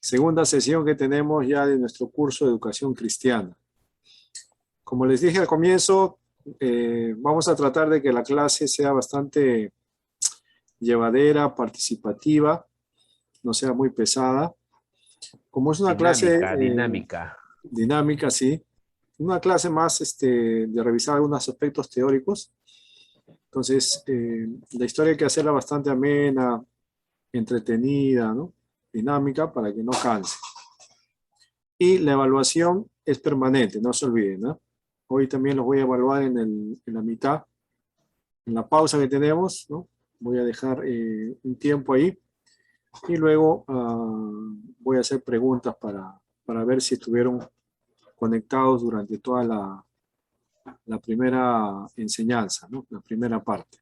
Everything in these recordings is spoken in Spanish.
Segunda sesión que tenemos ya de nuestro curso de educación cristiana. Como les dije al comienzo, vamos a tratar de que la clase sea bastante llevadera, participativa, no sea muy pesada. Como es una clase Dinámica. dinámica, sí, una clase más de revisar algunos aspectos teóricos. Entonces, la historia hay que hacerla bastante amena, entretenida, ¿no? Dinámica para que no canse. Y la evaluación es permanente, no se olviden, ¿no? Hoy también los voy a evaluar en la mitad, en la pausa que tenemos, ¿no? Voy a dejar un tiempo ahí y luego voy a hacer preguntas para ver si estuvieron conectados durante toda la primera enseñanza, ¿no? La primera parte.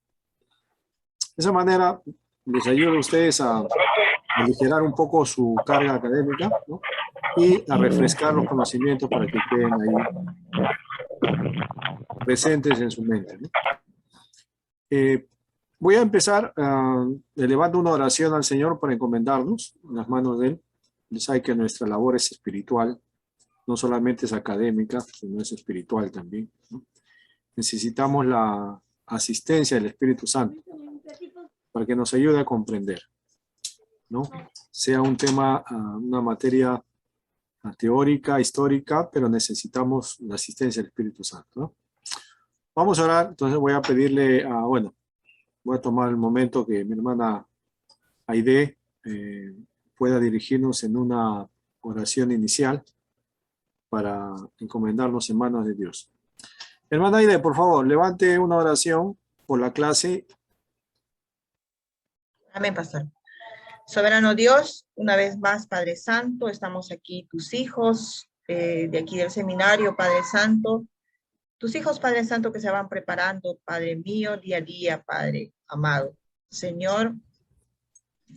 De esa manera les ayuda a ustedes a aligerar un poco su carga académica, ¿no? Y a refrescar los conocimientos para que queden ahí presentes en su mente, ¿no? Voy a empezar elevando una oración al Señor para encomendarnos en las manos de Él. Ya sabe que nuestra labor es espiritual, no solamente es académica, sino es espiritual también, ¿no? Necesitamos la asistencia del Espíritu Santo para que nos ayude a comprender, ¿no? Sea un tema, una materia teórica, histórica, pero necesitamos la asistencia del Espíritu Santo, ¿no? Vamos a orar, entonces voy a pedirle, bueno, voy a tomar el momento que mi hermana Aide pueda dirigirnos en una oración inicial para encomendarnos en manos de Dios. Hermana Aide, por favor, levante una oración por la clase. Amén, pastor. Soberano Dios, una vez más, Padre Santo, estamos aquí, tus hijos, de aquí del seminario, Padre Santo, tus hijos, Padre Santo, que se van preparando, Padre mío, día a día, Padre amado. Señor,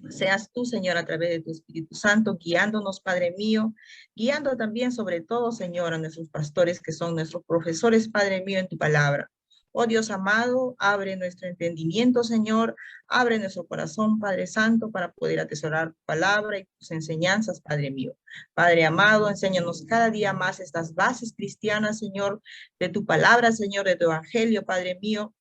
seas tú, Señor, a través de tu Espíritu Santo, guiándonos, Padre mío, guiando también, sobre todo, Señor, a nuestros pastores, que son nuestros profesores, Padre mío, en tu palabra. Oh Dios amado, abre nuestro entendimiento, Señor, abre nuestro corazón, Padre Santo, para poder atesorar tu palabra y tus enseñanzas, Padre mío. Padre amado, enséñanos cada día más estas bases cristianas, Señor, de tu palabra, Señor, de tu evangelio, Padre mío,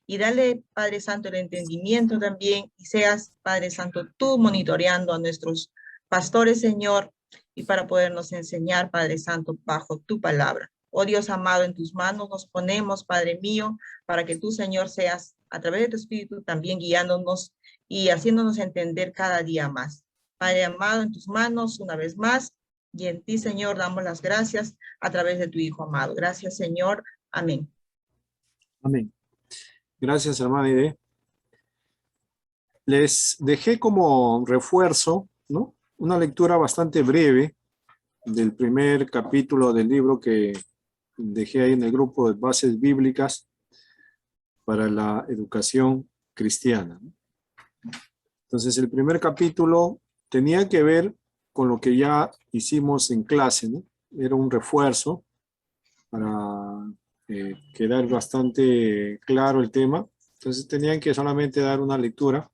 y dale, Padre Santo, el entendimiento también, y seas, Padre Santo, tú monitoreando a nuestros pastores, Señor, y para podernos enseñar, Padre Santo, bajo tu palabra. Oh Dios amado, en tus manos nos ponemos, Padre mío, para que tú, Señor, seas a través de tu Espíritu también guiándonos y haciéndonos entender cada día más. Padre amado, en tus manos, una vez más, y en ti, Señor, damos las gracias a través de tu Hijo amado. Gracias, Señor. Amén. Amén. Gracias, hermana Aide. Les dejé como refuerzo, ¿no? Una lectura bastante breve del primer capítulo del libro que dejé ahí en el grupo de bases bíblicas para la educación cristiana. Entonces, el primer capítulo tenía que ver con lo que ya hicimos en clase, ¿no? Era un refuerzo para quedar bastante claro el tema. Entonces, tenían que solamente dar una lectura.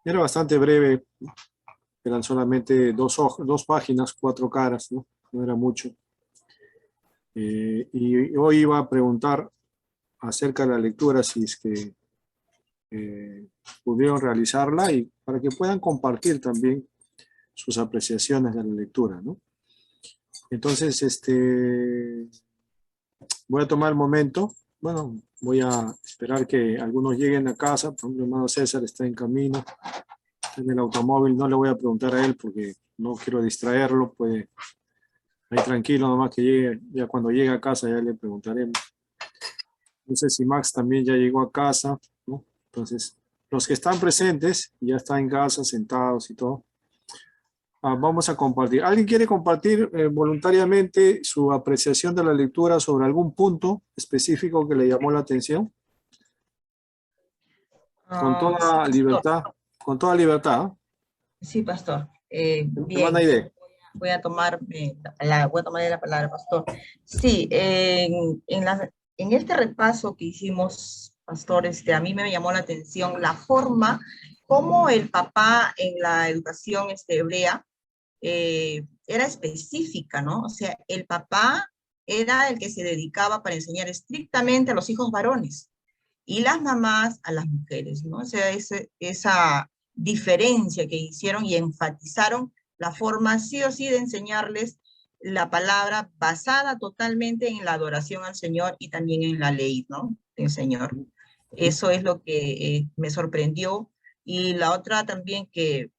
Era bastante breve, eran solamente dos páginas, 4 caras, ¿no? No era mucho. Y hoy iba a preguntar acerca de la lectura, si es que pudieron realizarla y para que puedan compartir también sus apreciaciones de la lectura, ¿no? Entonces, voy a tomar el momento. Bueno, voy a esperar que algunos lleguen a casa. Por ejemplo, el hermano César está en camino, está en el automóvil. No le voy a preguntar a él porque no quiero distraerlo. Pues ahí tranquilo, nomás que llegue. Ya cuando llegue a casa ya le preguntaremos. No sé si Max también ya llegó a casa, ¿no? Entonces, los que están presentes, ya están en casa, sentados y todo. Vamos a compartir. ¿Alguien quiere compartir voluntariamente su apreciación de la lectura sobre algún punto específico que le llamó la atención? Con toda Sí, libertad. Con toda libertad. sí, pastor. Hermana Bien, Aide. voy a tomar voy a tomar la palabra, pastor. Sí, en este repaso que hicimos, pastor, a mí me llamó la atención la forma como el papá en la educación hebrea era específica, ¿no? O sea, el papá era el que se dedicaba para enseñar estrictamente a los hijos varones y las mamás a las mujeres, ¿no? O sea, esa diferencia que hicieron y enfatizaron la forma sí o sí de enseñarles la palabra basada totalmente en la adoración al Señor y también en la ley, ¿no? Del Señor. Eso es lo que me sorprendió. Y la otra también que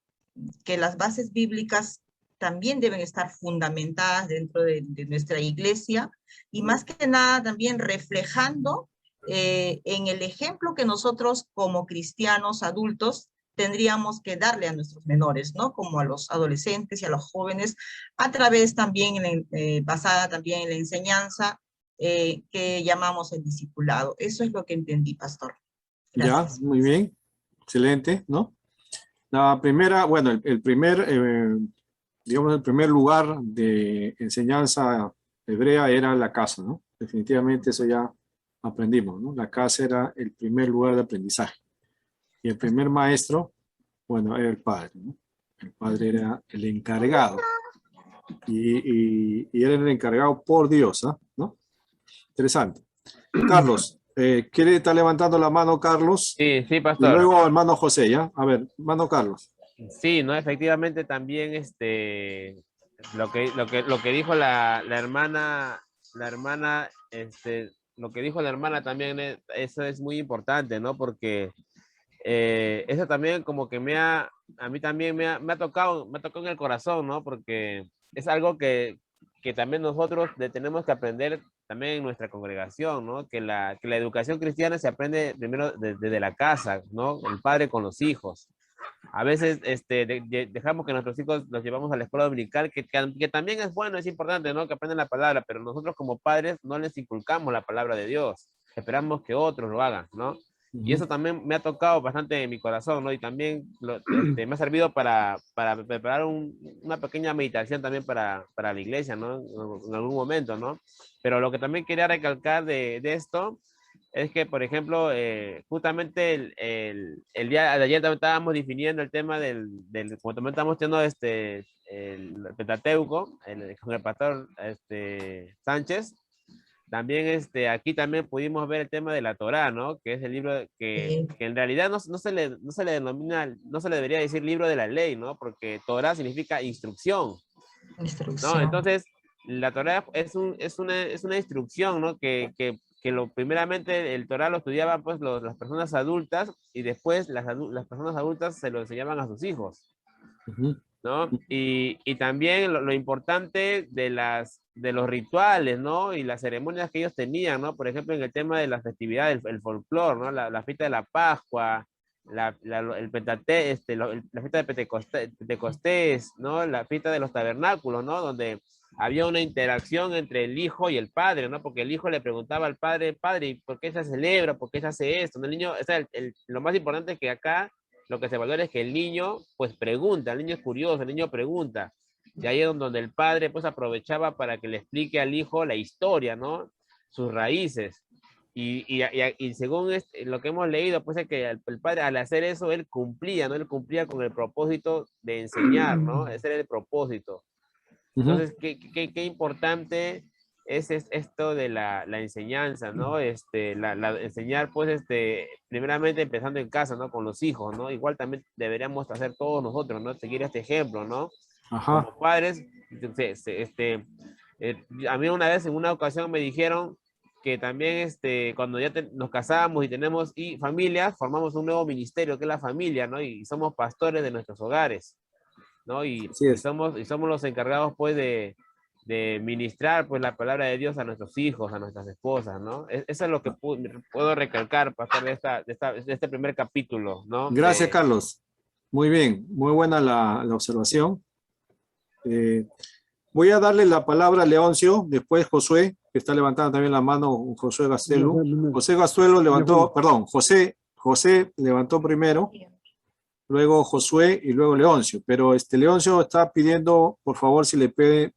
las bases bíblicas también deben estar fundamentadas dentro de nuestra iglesia y más que nada también reflejando en el ejemplo que nosotros como cristianos adultos tendríamos que darle a nuestros menores, ¿no? Como a los adolescentes y a los jóvenes, a través también, basada también en la enseñanza que llamamos el discipulado. Eso es lo que entendí, pastor. Ya, Gracias. muy bien, excelente, ¿no? La primera, bueno, el primer, digamos, el primer lugar de enseñanza hebrea era la casa, ¿no? Definitivamente eso ya aprendimos, ¿no? La casa era el primer lugar de aprendizaje. Y el primer maestro, bueno, era el padre, ¿no? El padre era el encargado. Y era el encargado por Dios, ¿no? Interesante. Carlos, ¿quiere estar levantando la mano, Carlos? Sí, sí, Y pastor. luego hermano José, ¿ya? A ver, hermano Carlos. Sí, no, efectivamente también lo que dijo la hermana, lo que dijo la hermana también, eso es muy importante, ¿no? Porque eso también como que a mí también me ha tocado en el corazón, ¿no? Porque es algo que también nosotros tenemos que aprender también en nuestra congregación, ¿no? Que la educación cristiana se aprende primero desde la casa, ¿no? El padre con los hijos. A veces dejamos que nuestros hijos los llevamos a la escuela dominical, que también es bueno, es importante, ¿no? Que aprendan la palabra, pero nosotros como padres no les inculcamos la palabra de Dios. Esperamos que otros lo hagan, ¿no? Y eso también me ha tocado bastante en mi corazón, ¿no? Y también me ha servido para preparar una pequeña meditación también para la iglesia, ¿no? En algún momento, ¿no? Pero lo que también quería recalcar de esto es que, por ejemplo, justamente el día de ayer también estábamos definiendo el tema como también estamos teniendo el Pentateuco, con el pastor Sánchez. También aquí también pudimos ver el tema de la Torá, ¿no? Que es el libro que en realidad no se le denomina, no se le debería decir libro de la ley, ¿no? Porque Torá significa instrucción, ¿no? Instrucción. Entonces, la Torá es una instrucción, ¿no? Primeramente el Torá lo estudiaban pues las personas adultas y después las personas adultas se lo enseñaban a sus hijos, ¿no? Y también lo importante de los rituales, ¿no? Y las ceremonias que ellos tenían, ¿no? Por ejemplo, en el tema de las festividades, el folclore, ¿no? La fiesta de la Pascua, el Pentate, la fiesta de Pentecostés, ¿no? La fiesta de los tabernáculos, ¿no? Donde había una interacción entre el hijo y el padre, ¿no? Porque el hijo le preguntaba al padre, padre, ¿por qué se celebra? ¿Por qué se hace esto? ¿No? El niño, o sea, lo más importante es que acá lo que se valora es que el niño, pues pregunta, el niño es curioso, el niño pregunta. Y ahí es donde el padre, pues aprovechaba para que le explique al hijo la historia, ¿no? Sus raíces. Y según lo que hemos leído, pues es que el padre al hacer eso, él cumplía, ¿no? Él cumplía con el propósito de enseñar, ¿no? Ese era el propósito. Entonces, qué importante es esto de la enseñanza, ¿no? Enseñar, pues, primeramente empezando en casa, ¿no? Con los hijos, ¿no? Igual también deberíamos hacer todos nosotros, ¿no? Seguir este ejemplo, ¿no? Ajá. Como padres, a mí una vez, en una ocasión, me dijeron que también, cuando ya nos casamos y tenemos familias, formamos un nuevo ministerio, que es la familia, ¿no? Y somos pastores de nuestros hogares, ¿no? Y, Así y es. somos, y somos los encargados, pues, de ministrar, pues, la palabra de Dios a nuestros hijos, a nuestras esposas, ¿no? Eso es lo que puedo recalcar, pastor, de este primer capítulo, ¿no? Gracias, Carlos. Muy bien, muy buena la observación. Voy a darle la palabra a Leoncio, después Josué, que está levantando también la mano, Josué Gastelu. José Gastuelo levantó, perdón, José levantó primero, luego Josué y luego Leoncio. Pero Leoncio está pidiendo, por favor, si le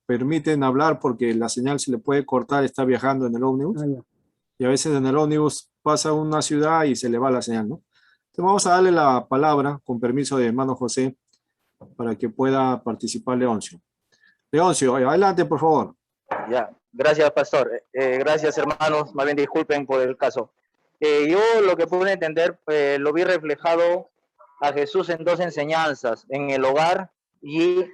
permiten hablar, porque la señal se le puede cortar, está viajando en el ómnibus. Y a veces en el ómnibus pasa una ciudad y se le va la señal, ¿no? Entonces vamos a darle la palabra, con permiso de hermano José, para que pueda participar Leoncio. Leoncio, adelante, por favor. Ya, gracias, pastor. Gracias, hermanos. Más bien disculpen por el caso. Yo lo que pude entender, lo vi reflejado a Jesús en dos enseñanzas, en el hogar y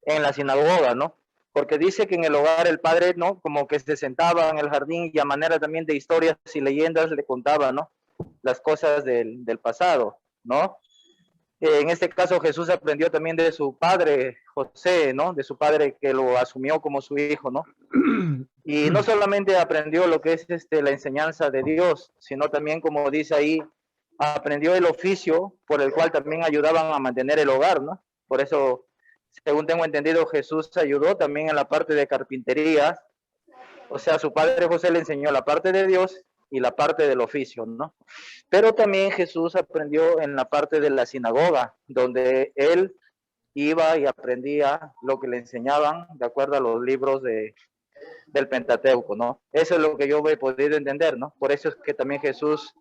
en la sinagoga, ¿no? Porque dice que en el hogar el padre, ¿no? Como que se sentaba en el jardín y a manera también de historias y leyendas le contaba, ¿no? Las cosas del pasado, ¿no? En este caso Jesús aprendió también de su padre José, ¿no? De su padre que lo asumió como su hijo, ¿no? Y no solamente aprendió lo que es la enseñanza de Dios, sino también, como dice ahí, aprendió el oficio por el cual también ayudaban a mantener el hogar, ¿no? Por eso, según tengo entendido, Jesús ayudó también en la parte de carpintería. O sea, su padre José le enseñó la parte de Dios y la parte del oficio, ¿no? Pero también Jesús aprendió en la parte de la sinagoga, donde él iba y aprendía lo que le enseñaban de acuerdo a los libros del Pentateuco, ¿no? Eso es lo que yo he podido entender, ¿no? Por eso es que también Jesús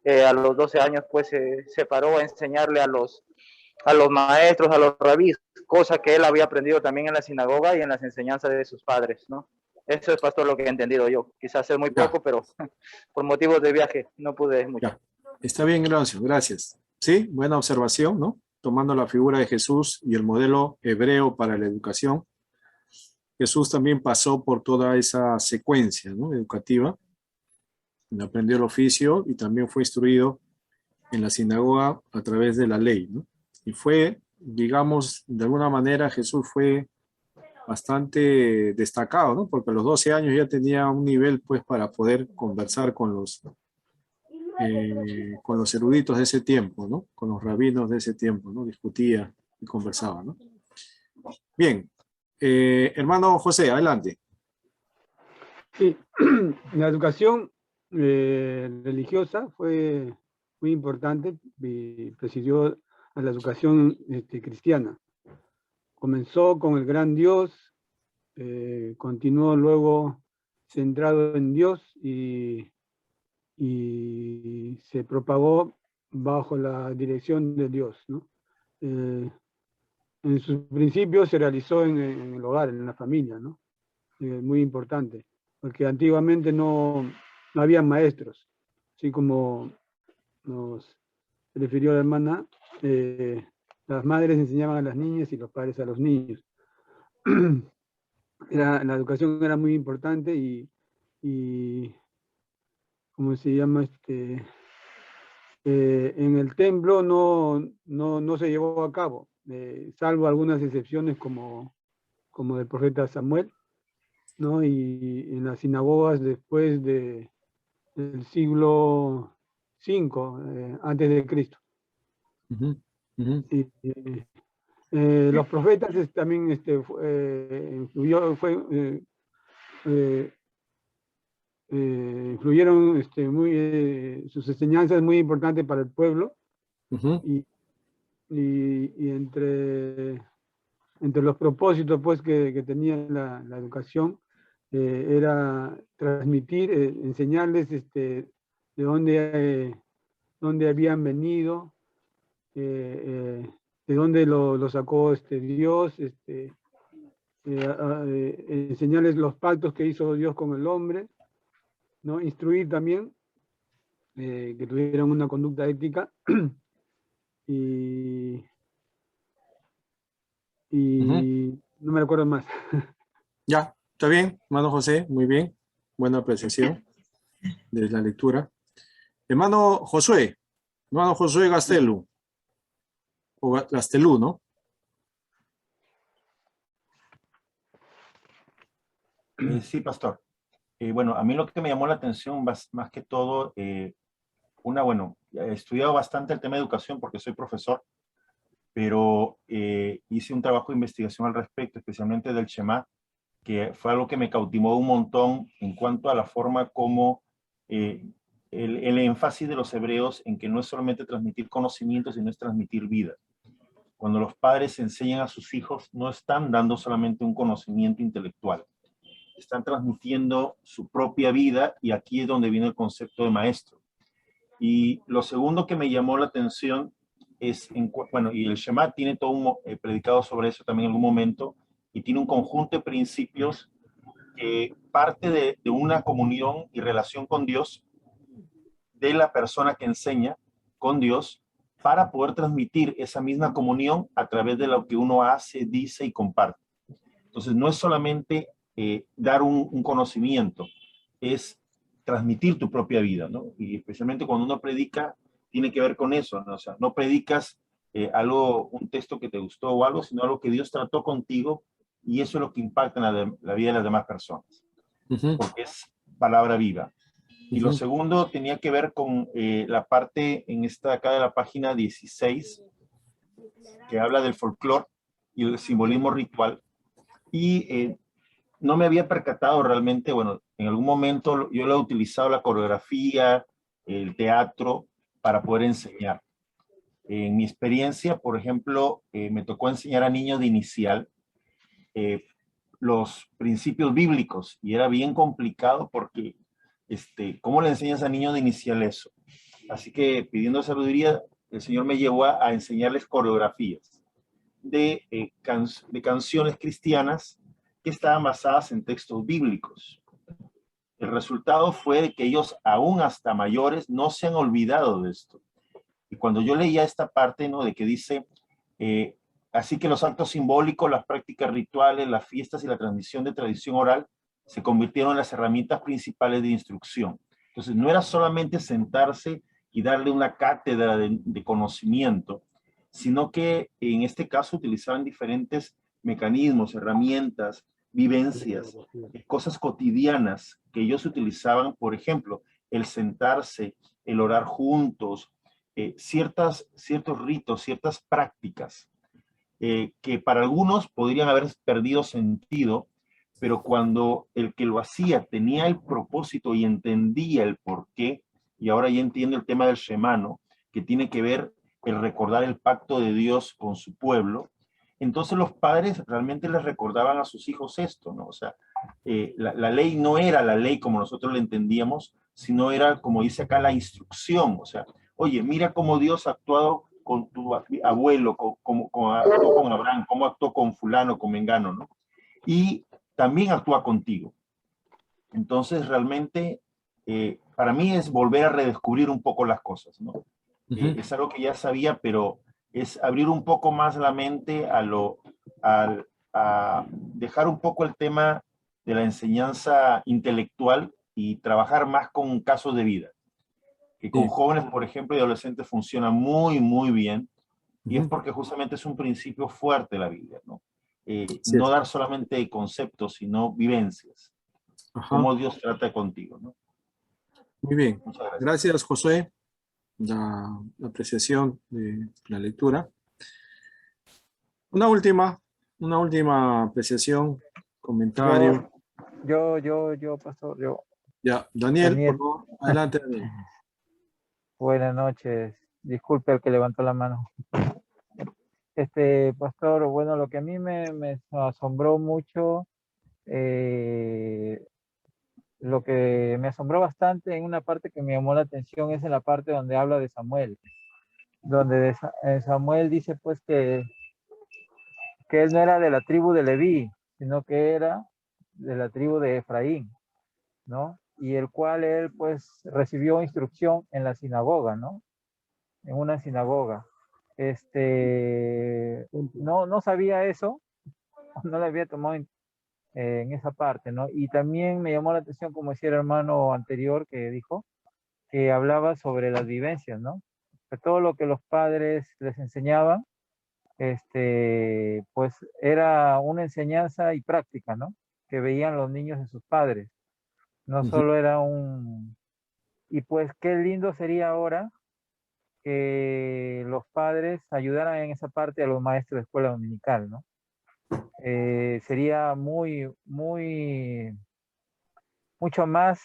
a los 12 años pues se paró a enseñarle a los maestros, a los rabís, cosa que él había aprendido también en la sinagoga y en las enseñanzas de sus padres, ¿no? Eso es, pastor, lo que he entendido yo. Quizás es muy poco, pero por motivos de viaje no pude mucho. Ya. Está bien, Leoncio, gracias. Sí, buena observación, ¿no? Tomando la figura de Jesús y el modelo hebreo para la educación. Jesús también pasó por toda esa secuencia, ¿no? Educativa. Aprendió el oficio y también fue instruido en la sinagoga a través de la ley, ¿no? Y fue, digamos, de alguna manera Jesús fue bastante destacado, ¿no? Porque a los 12 años ya tenía un nivel, pues, para poder conversar con los eruditos de ese tiempo, ¿no? Con los rabinos de ese tiempo, ¿no? Discutía y conversaba, ¿no? Bien. Hermano José, adelante. Sí, la educación religiosa fue muy importante y presidió a la educación cristiana. Comenzó con el gran Dios, continuó luego centrado en Dios y se propagó bajo la dirección de Dios, ¿no? En sus principios se realizó en el hogar, en la familia, ¿no? Muy importante, porque antiguamente no había maestros, así como nos refirió la hermana, las madres enseñaban a las niñas y los padres a los niños. La educación era muy importante y ¿cómo se llama? En el templo no se llevó a cabo, salvo algunas excepciones como del profeta Samuel, ¿no? Y en las sinagogas después del siglo V antes de Cristo. Los profetas también influyeron sus enseñanzas muy importantes para el pueblo. Y entre los propósitos pues que tenía la educación era transmitir, enseñarles de dónde habían venido, de dónde lo sacó Dios, enseñarles los pactos que hizo Dios con el hombre, ¿no? Instruir también que tuvieran una conducta ética y no me recuerdo más. Ya, está bien, hermano José, muy bien. Buena apreciación de la lectura. Hermano Josué Gastelu, o Gastelú, ¿no? Sí, pastor. Bueno, a mí lo que me llamó la atención más que todo, bueno, he estudiado bastante el tema de educación porque soy profesor, pero hice un trabajo de investigación al respecto, especialmente del Shema, que fue algo que me cautivó un montón en cuanto a la forma como el énfasis de los hebreos en que no es solamente transmitir conocimiento, sino es transmitir vida. Cuando los padres enseñan a sus hijos, no están dando solamente un conocimiento intelectual, están transmitiendo su propia vida, y aquí es donde viene el concepto de maestro. Y lo segundo que me llamó la atención bueno, y el Shema tiene todo un predicado sobre eso también en algún momento, y tiene un conjunto de principios que parte de una comunión y relación con Dios, de la persona que enseña con Dios, para poder transmitir esa misma comunión a través de lo que uno hace, dice y comparte. Entonces, no es solamente dar un conocimiento, es transmitir tu propia vida, ¿no? Y especialmente cuando uno predica, tiene que ver con eso, ¿no? O sea, no predicas algo, un texto que te gustó o algo, sino algo que Dios trató contigo, y eso es lo que impacta en la vida de las demás personas, porque es palabra viva. Y lo segundo tenía que ver con la parte en esta acá de la página 16, que habla del folclore y el simbolismo ritual. Y no me había percatado realmente, bueno, en algún momento yo lo he utilizado la coreografía, el teatro, para poder enseñar. En mi experiencia, por ejemplo, me tocó enseñar a niños de inicial los principios bíblicos, y era bien complicado porque, ¿cómo le enseñas a niños de inicial eso? Así que pidiendo sabiduría, el Señor me llevó a enseñarles coreografías de canciones cristianas que estaban basadas en textos bíblicos. El resultado fue que ellos, aún hasta mayores, no se han olvidado de esto. Y cuando yo leía esta parte, ¿no?, de que dice, así que los actos simbólicos, las prácticas rituales, las fiestas y la transmisión de tradición oral se convirtieron en las herramientas principales de instrucción. Entonces, no era solamente sentarse y darle una cátedra de conocimiento, sino que en este caso utilizaban diferentes mecanismos, herramientas, vivencias, cosas cotidianas que ellos utilizaban, por ejemplo, el sentarse, el orar juntos, ciertos ritos, ciertas prácticas que para algunos podrían haber perdido sentido, pero cuando el que lo hacía tenía el propósito y entendía el por qué, y ahora ya entiendo el tema del Shema, ¿no?, que tiene que ver el recordar el pacto de Dios con su pueblo, entonces los padres realmente les recordaban a sus hijos esto, ¿no? O sea, la ley no era la ley como nosotros la entendíamos, sino era, como dice acá, la instrucción. O sea, oye, mira cómo Dios ha actuado con tu abuelo, cómo actuó con Abraham, cómo actuó con fulano, con mengano, ¿no? Y también actúa contigo. Entonces, realmente, para mí es volver a redescubrir un poco las cosas, ¿no? Es algo que ya sabía, pero es abrir un poco más la mente a dejar un poco el tema de la enseñanza intelectual y trabajar más con casos de vida. Que con jóvenes, por ejemplo, y adolescentes funciona muy, muy bien, y es porque justamente es un principio fuerte de la Biblia, ¿no? No dar solamente conceptos, sino vivencias. Cómo Dios trata contigo, ¿no? Muy bien. Muchas gracias. Gracias, Josué. La apreciación de la lectura. Una última apreciación, comentario. Yo, pastor, yo. Ya, Daniel, Daniel. por favor, adelante, Daniel. Buenas noches. Disculpe el que levantó la mano. Pastor, bueno, lo que a mí me asombró mucho, lo que me asombró bastante en una parte que me llamó la atención es en la parte donde habla de Samuel, donde Samuel dice pues que él no era de la tribu de Leví, sino que era de la tribu de Efraín, ¿no? Y el cual él pues recibió instrucción en la sinagoga, ¿no? En una sinagoga. No sabía eso, no le había tomado en esa parte, ¿no? Y también me llamó la atención, como decía el hermano anterior que dijo, que hablaba sobre las vivencias, ¿no? Que todo lo que los padres les enseñaban, pues era una enseñanza y práctica, ¿no? Que veían los niños de sus padres. No solo era un... Y pues qué lindo sería ahora que los padres ayudaran en esa parte a los maestros de escuela dominical, ¿no? Sería mucho más,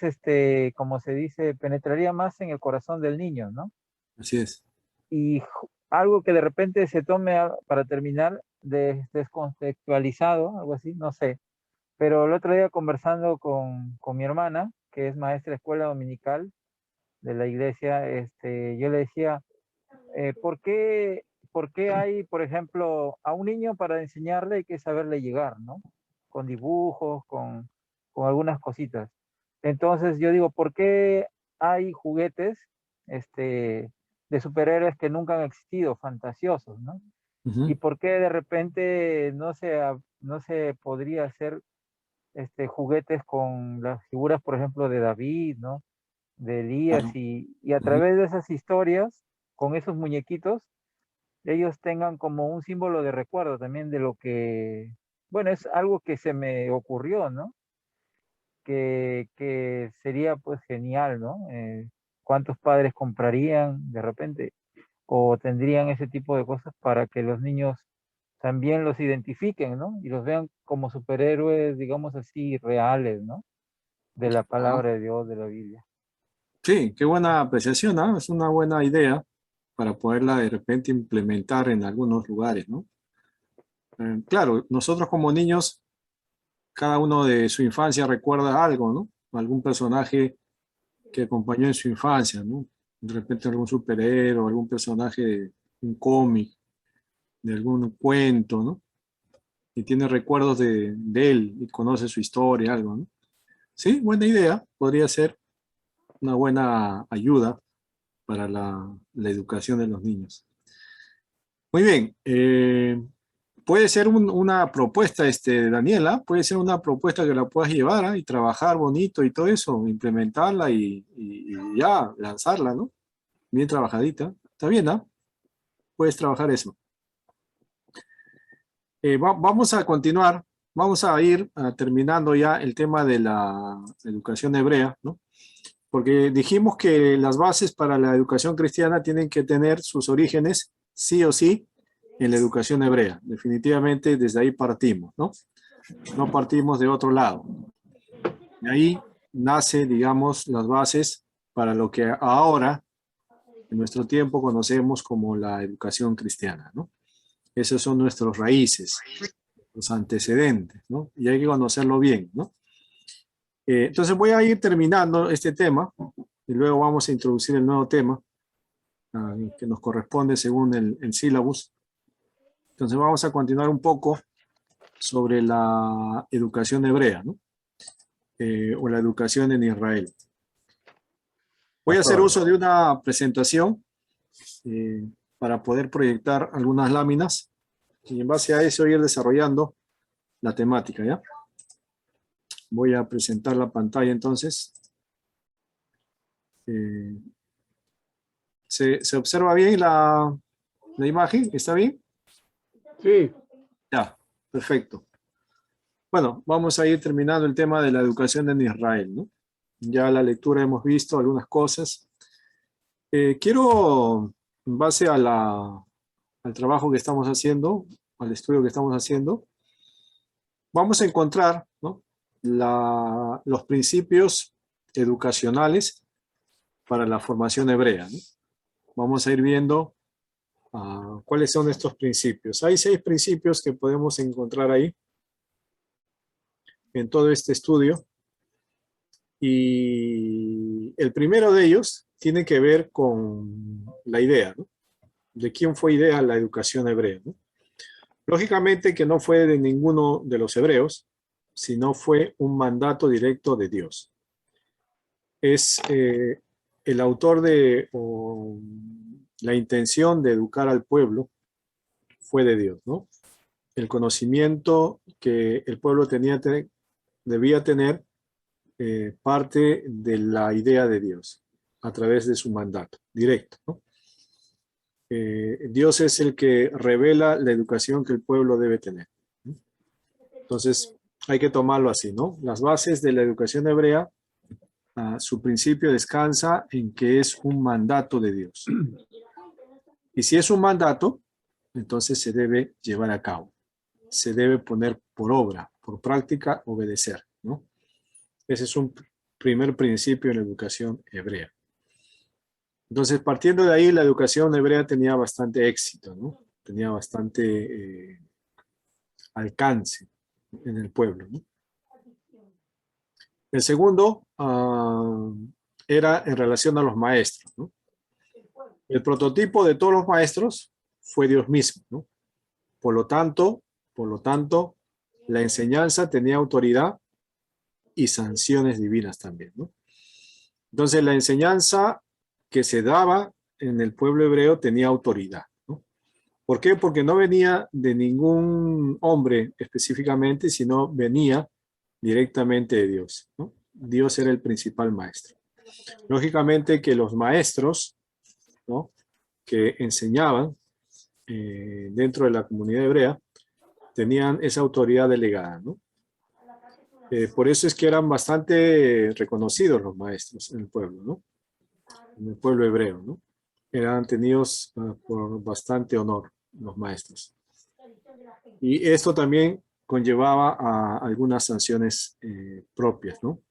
como se dice, penetraría más en el corazón del niño, ¿no? Así es. Y algo que de repente se tome, para terminar, descontextualizado, algo así, no sé. Pero el otro día conversando con mi hermana, que es maestra de escuela dominical de la iglesia, yo le decía, por qué hay, por ejemplo, a un niño para enseñarle hay que saberle llegar, ¿no? Con dibujos, con algunas cositas. Entonces yo digo, ¿por qué hay juguetes de superhéroes que nunca han existido, fantasiosos, ¿no? Ujú. ¿Y por qué de repente no se podría hacer juguetes con las figuras, por ejemplo, de David, ¿no? De Elías, Claro. y a Ujú. través de esas historias, con esos muñequitos, ellos tengan como un símbolo de recuerdo también de lo que, bueno, es algo que se me ocurrió, ¿no? Que sería pues genial, ¿no? ¿Cuántos padres comprarían de repente o tendrían ese tipo de cosas para que los niños también los identifiquen, ¿no? Y los vean como superhéroes, digamos así, reales, ¿no? De la Ah, palabra de Dios, de la Biblia. sí, qué buena apreciación, ¿ah? Es una buena idea para poderla de repente implementar en algunos lugares, ¿no? Claro, nosotros como niños, cada uno de su infancia recuerda algo, ¿no? Algún personaje que acompañó en su infancia, ¿no? De repente algún superhéroe, algún personaje de un cómic, de algún cuento, ¿no? Y tiene recuerdos de él y conoce su historia, algo, ¿no? Sí, buena idea, podría ser una buena ayuda para la educación de los niños. Muy bien, puede ser una propuesta, Daniela, puede ser una propuesta que la puedas llevar, ¿ah? Y trabajar bonito y todo eso, implementarla y ya, lanzarla, ¿no? Bien trabajadita. Está bien, ¿no? Puedes trabajar eso. Vamos a continuar, vamos a ir terminando ya el tema de la educación hebrea, ¿no? Porque dijimos que las bases para la educación cristiana tienen que tener sus orígenes, sí o sí, en la educación hebrea. Definitivamente desde ahí partimos, ¿no? No partimos de otro lado. Y ahí nace, digamos, las bases para lo que ahora, en nuestro tiempo, conocemos como la educación cristiana, ¿no? Esas son nuestras raíces, los antecedentes, ¿no? Y hay que conocerlo bien, ¿no? Entonces voy a ir terminando este tema y luego vamos a introducir el nuevo tema que nos corresponde según el sílabus. Entonces vamos a continuar un poco sobre la educación hebrea, ¿no? O la educación en Israel. Voy a hacer Pastor, uso de una presentación para poder proyectar algunas láminas y en base a eso ir desarrollando la temática, ¿ya? Voy a presentar la pantalla entonces. Eh, ¿se observa bien la imagen? ¿Está bien? Sí, Ya, perfecto. Bueno, vamos a ir terminando el tema de la educación en Israel, ¿no? Ya la lectura hemos visto algunas cosas. Quiero, en base a al trabajo que estamos haciendo, al estudio que estamos haciendo, vamos a encontrar, ¿no? Los principios educacionales para la formación hebrea, ¿no? Vamos a ir viendo cuáles son estos principios. Hay 6 principios que podemos encontrar ahí en todo este estudio. Y el primero de ellos tiene que ver con la idea, ¿no? ¿De quién fue idea la educación hebrea, ¿no? Lógicamente que no fue de ninguno de los hebreos, sino fue un mandato directo de Dios. Es el autor o la intención de educar al pueblo fue de Dios, ¿no? El conocimiento que el pueblo debía tener parte de la idea de Dios a través de su mandato directo, ¿no? Dios es el que revela la educación que el pueblo debe tener, ¿no? Entonces, hay que tomarlo así, ¿no? Las bases de la educación hebrea, su principio descansa en que es un mandato de Dios. Y si es un mandato, entonces se debe llevar a cabo. Se debe poner por obra, por práctica, obedecer, ¿no? Ese es un primer principio en la educación hebrea. Entonces, partiendo de ahí, la educación hebrea tenía bastante éxito, ¿no? Tenía bastante alcance en el pueblo, ¿no? El segundo era en relación a los maestros, ¿no? El prototipo de todos los maestros fue Dios mismo, ¿no? Por lo tanto, la enseñanza tenía autoridad y sanciones divinas también, ¿no? Entonces, la enseñanza que se daba en el pueblo hebreo tenía autoridad, ¿no? ¿Por qué? Porque no venía de ningún hombre específicamente, sino venía directamente de Dios, ¿no? Dios era el principal maestro. Lógicamente que los maestros, ¿no?, que enseñaban dentro de la comunidad hebrea tenían esa autoridad delegada, ¿no? Por eso es que eran bastante reconocidos los maestros en el pueblo, ¿no? En el pueblo hebreo, ¿no? Eran tenidos por bastante honor los maestros. Y esto también conllevaba a algunas sanciones propias, ¿no?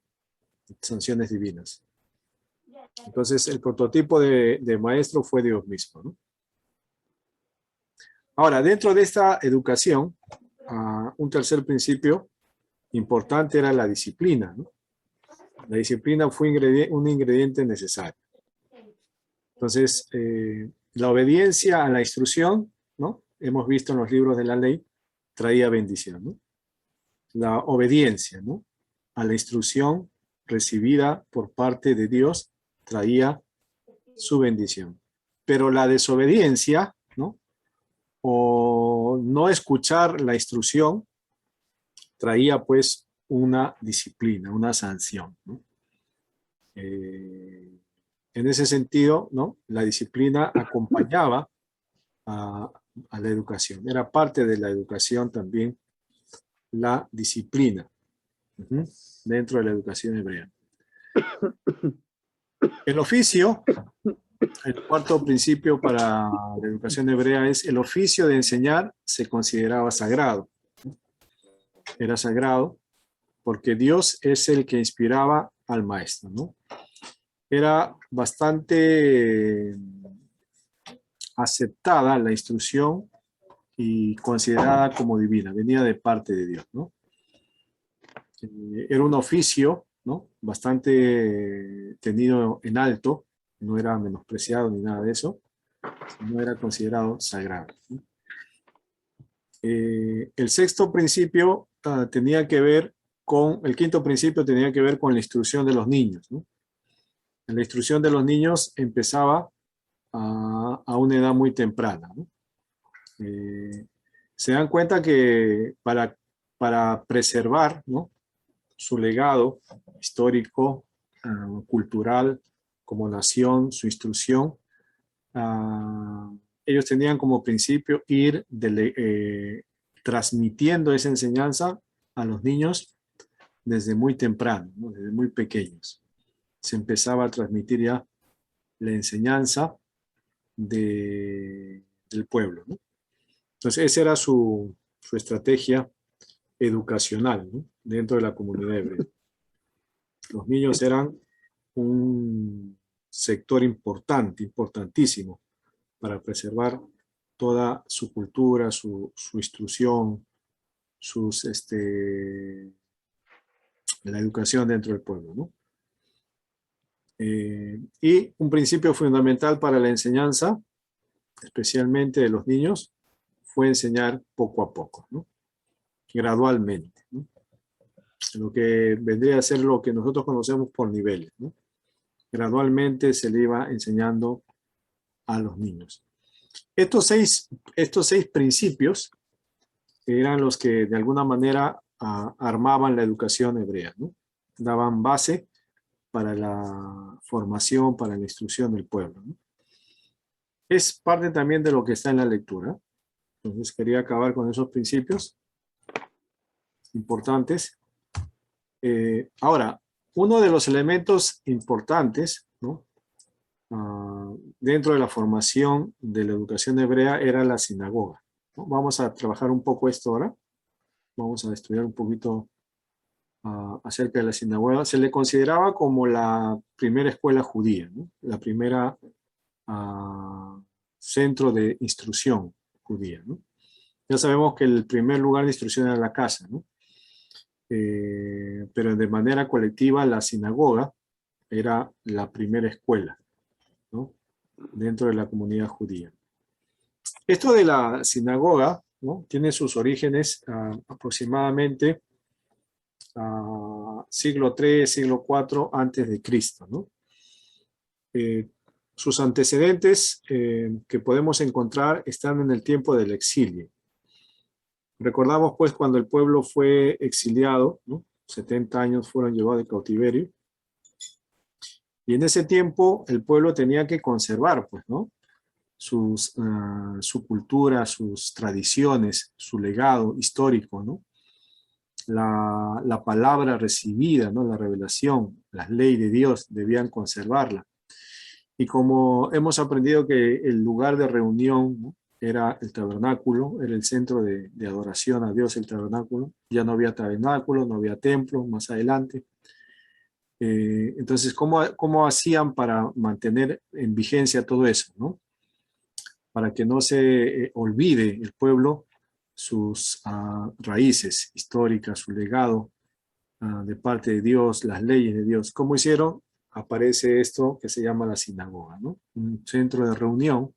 Sanciones divinas. Entonces, el prototipo de maestro fue Dios mismo, ¿no? Ahora, dentro de esta educación, un tercer principio importante era la disciplina, ¿no? La disciplina fue un ingrediente necesario. Entonces, la obediencia a la instrucción, ¿no?, hemos visto en los libros de la ley, traía bendición, ¿no? La obediencia, ¿no?, a la instrucción recibida por parte de Dios traía su bendición. Pero la desobediencia, ¿no?, o no escuchar la instrucción, traía pues una disciplina, una sanción, ¿no? En ese sentido, ¿no?, la disciplina acompañaba a la educación. Era parte de la educación también la disciplina dentro de la educación hebrea. El oficio, el cuarto principio para la educación hebrea es el oficio de enseñar se consideraba sagrado. Era sagrado porque Dios es el que inspiraba al maestro, ¿no? Era bastante aceptada la instrucción y considerada como divina, venía de parte de Dios, ¿no? Era un oficio, ¿no?, bastante tenido en alto, no era menospreciado ni nada de eso, no era considerado sagrado, ¿no? El sexto principio tenía que ver con, el quinto principio tenía que ver con la instrucción de los niños, ¿no? La instrucción de los niños empezaba a una edad muy temprana, ¿no? Se dan cuenta que para preservar, ¿no?, su legado histórico, cultural, como nación, su instrucción, ellos tenían como principio ir transmitiendo esa enseñanza a los niños desde muy temprano, ¿no?, desde muy pequeños. Se empezaba a transmitir ya la enseñanza del pueblo, ¿no? Entonces, esa era su estrategia educacional, ¿no?, dentro de la comunidad hebrea. Los niños eran un sector importantísimo para preservar toda su cultura, su instrucción, la educación dentro del pueblo, ¿no? Y un principio fundamental para la enseñanza, especialmente de los niños, fue enseñar poco a poco, ¿no?, gradualmente, ¿no?, lo que vendría a ser lo que nosotros conocemos por niveles, ¿no? Gradualmente se le iba enseñando a los niños. Estos seis principios eran los que de alguna manera armaban la educación hebrea, ¿no? Daban base para la formación, para la instrucción del pueblo, ¿no? Es parte también de lo que está en la lectura. Entonces quería acabar con esos principios importantes. Ahora, uno de los elementos importantes, ¿no?, dentro de la formación de la educación hebrea era la sinagoga, ¿no? Vamos a trabajar un poco esto ahora. Vamos a estudiar un poquito acerca de la sinagoga. Se le consideraba como la primera escuela judía, ¿no?, la primera centro de instrucción judía, ¿no? Ya sabemos que el primer lugar de instrucción era la casa, ¿no? Pero de manera colectiva la sinagoga era la primera escuela, ¿no?, dentro de la comunidad judía. Esto de la sinagoga, ¿no?, tiene sus orígenes aproximadamente siglo III, siglo IV antes de Cristo, ¿no? Sus antecedentes que podemos encontrar están en el tiempo del exilio. Recordamos pues cuando el pueblo fue exiliado, ¿no? 70 años fueron llevados de cautiverio. Y en ese tiempo el pueblo tenía que conservar, pues, ¿no?, su cultura, sus tradiciones, su legado histórico, ¿no? La palabra recibida, ¿no?, la revelación, las leyes de Dios debían conservarla. Y como hemos aprendido que el lugar de reunión, ¿no?, era el tabernáculo, era el centro de adoración a Dios, el tabernáculo. Ya no había tabernáculo, no había templo más adelante. Entonces, ¿cómo hacían para mantener en vigencia todo eso, ¿no? Para que no se olvide el pueblo sus raíces históricas, su legado de parte de Dios, las leyes de Dios. ¿Cómo hicieron? Aparece esto que se llama la sinagoga, ¿no? Un centro de reunión,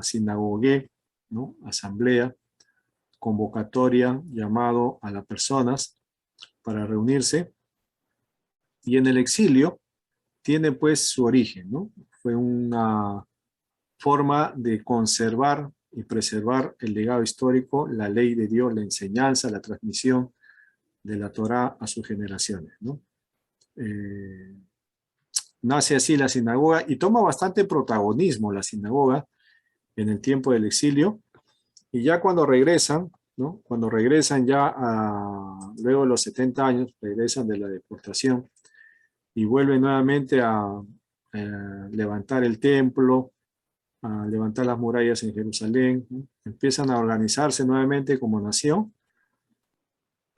sinagogué, ¿no?, asamblea, convocatoria, llamado a las personas para reunirse. Y en el exilio tiene pues su origen, ¿no? Fue una forma de conservar y preservar el legado histórico, la ley de Dios, la enseñanza, la transmisión de la Torá a sus generaciones, ¿no? Nace así la sinagoga y toma bastante protagonismo la sinagoga en el tiempo del exilio, y ya cuando regresan, ¿no?, cuando regresan ya luego de los 70 años, regresan de la deportación y vuelven nuevamente a levantar el templo, a levantar las murallas en Jerusalén, ¿no? Empiezan a organizarse nuevamente como nación.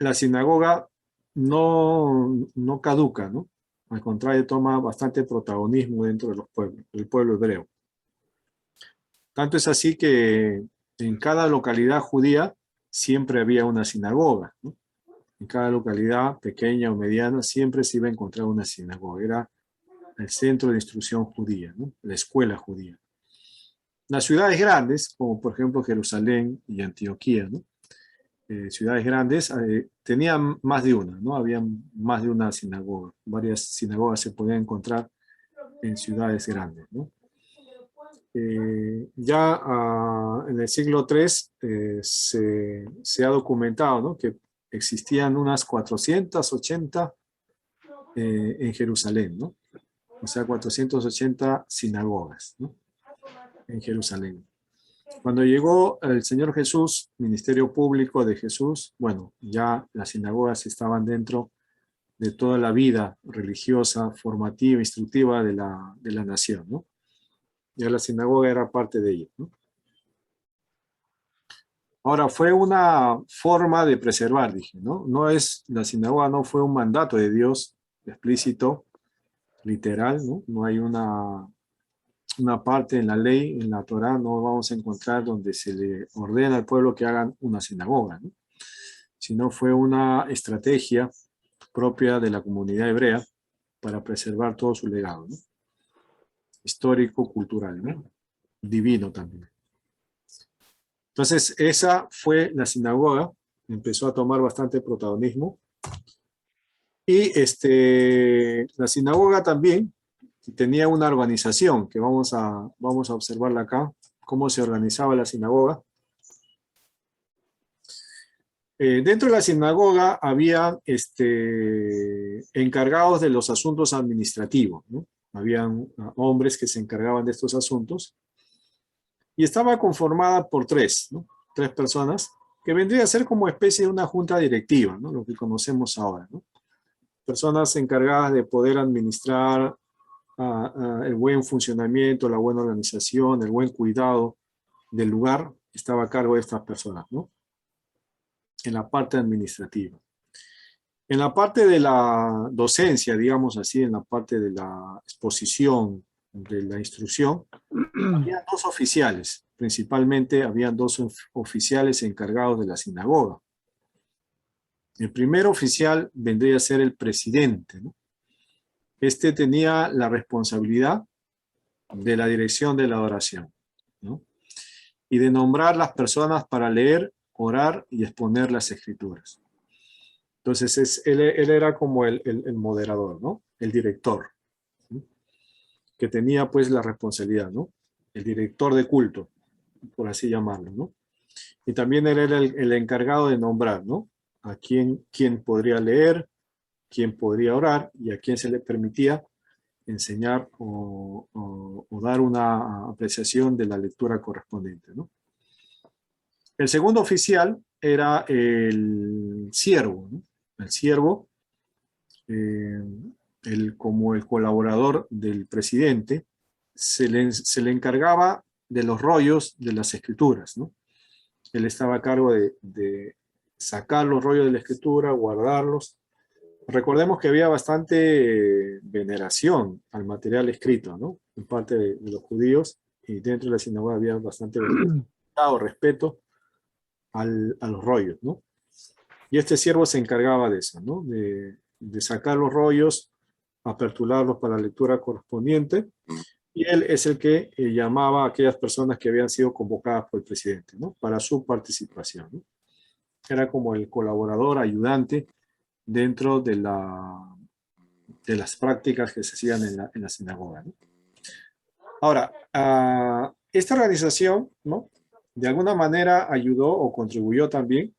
La sinagoga no caduca, ¿no? Al contrario, toma bastante protagonismo dentro de los pueblos, del pueblo hebreo. Tanto es así que en cada localidad judía siempre había una sinagoga, ¿no? En cada localidad, pequeña o mediana, siempre se iba a encontrar una sinagoga. Era el centro de instrucción judía, ¿no?, la escuela judía. Las ciudades grandes, como por ejemplo Jerusalén y Antioquía, ¿no?, ciudades grandes, tenían más de una, ¿no? Habían más de una sinagoga. Varias sinagogas se podían encontrar en ciudades grandes, ¿no? Ya en el siglo III se ha documentado, ¿no?, que existían unas 480 en Jerusalén, ¿no? O sea, 480 sinagogas, ¿no?, en Jerusalén. Cuando llegó el Señor Jesús, ministerio público de Jesús, bueno, ya las sinagogas estaban dentro de toda la vida religiosa, formativa, instructiva de la nación, ¿no? Ya la sinagoga era parte de ella, ¿no? Ahora, fue una forma de preservar, dije, ¿no? La sinagoga no fue un mandato de Dios explícito, literal, ¿no? No hay una parte en la ley, en la Torá, no vamos a encontrar donde se le ordena al pueblo que hagan una sinagoga, ¿no? Sino fue una estrategia propia de la comunidad hebrea para preservar todo su legado, ¿no? Histórico, cultural, ¿no? Divino también. Entonces, esa fue la sinagoga, empezó a tomar bastante protagonismo. Y la sinagoga también tenía una organización, que vamos a observarla acá, cómo se organizaba la sinagoga. Dentro de la sinagoga había encargados de los asuntos administrativos, ¿no? Habían hombres que se encargaban de estos asuntos. Y estaba conformada por tres, ¿no?, tres personas, que vendría a ser como especie de una junta directiva, ¿no?, lo que conocemos ahora, ¿no? Personas encargadas de poder administrar el buen funcionamiento, la buena organización, el buen cuidado del lugar, estaba a cargo de estas personas, ¿no?, en la parte administrativa. En la parte de la docencia, digamos así, en la parte de la exposición, de la instrucción, había dos oficiales, principalmente habían dos oficiales encargados de la sinagoga. El primer oficial vendría a ser el presidente, ¿no? Este tenía la responsabilidad de la dirección de la adoración, ¿no? Y de nombrar las personas para leer, orar y exponer las escrituras. Entonces, él era como el moderador, ¿no? El director, ¿no? Que tenía pues la responsabilidad, ¿no? El director de culto, por así llamarlo, ¿no? Y también él era el encargado de nombrar, ¿no? A quién podría leer, quién podría orar y a quién se le permitía enseñar o dar una apreciación de la lectura correspondiente, ¿no? El segundo oficial era el siervo, ¿no? El siervo, como el colaborador del presidente, se le encargaba de los rollos de las escrituras, ¿no? Él estaba a cargo de sacar los rollos de la escritura, guardarlos. Recordemos que había bastante veneración al material escrito, ¿no? En parte de los judíos, y dentro de la sinagoga había bastante respeto a los rollos, ¿no? Y este siervo se encargaba de eso, ¿no? De sacar los rollos, aperturarlos para la lectura correspondiente, y él es el que llamaba a aquellas personas que habían sido convocadas por el presidente, ¿no? Para su participación, ¿no? Era como el colaborador, ayudante, dentro de las prácticas que se hacían en la sinagoga, ¿no? Ahora, esta organización, ¿no? De alguna manera ayudó o contribuyó también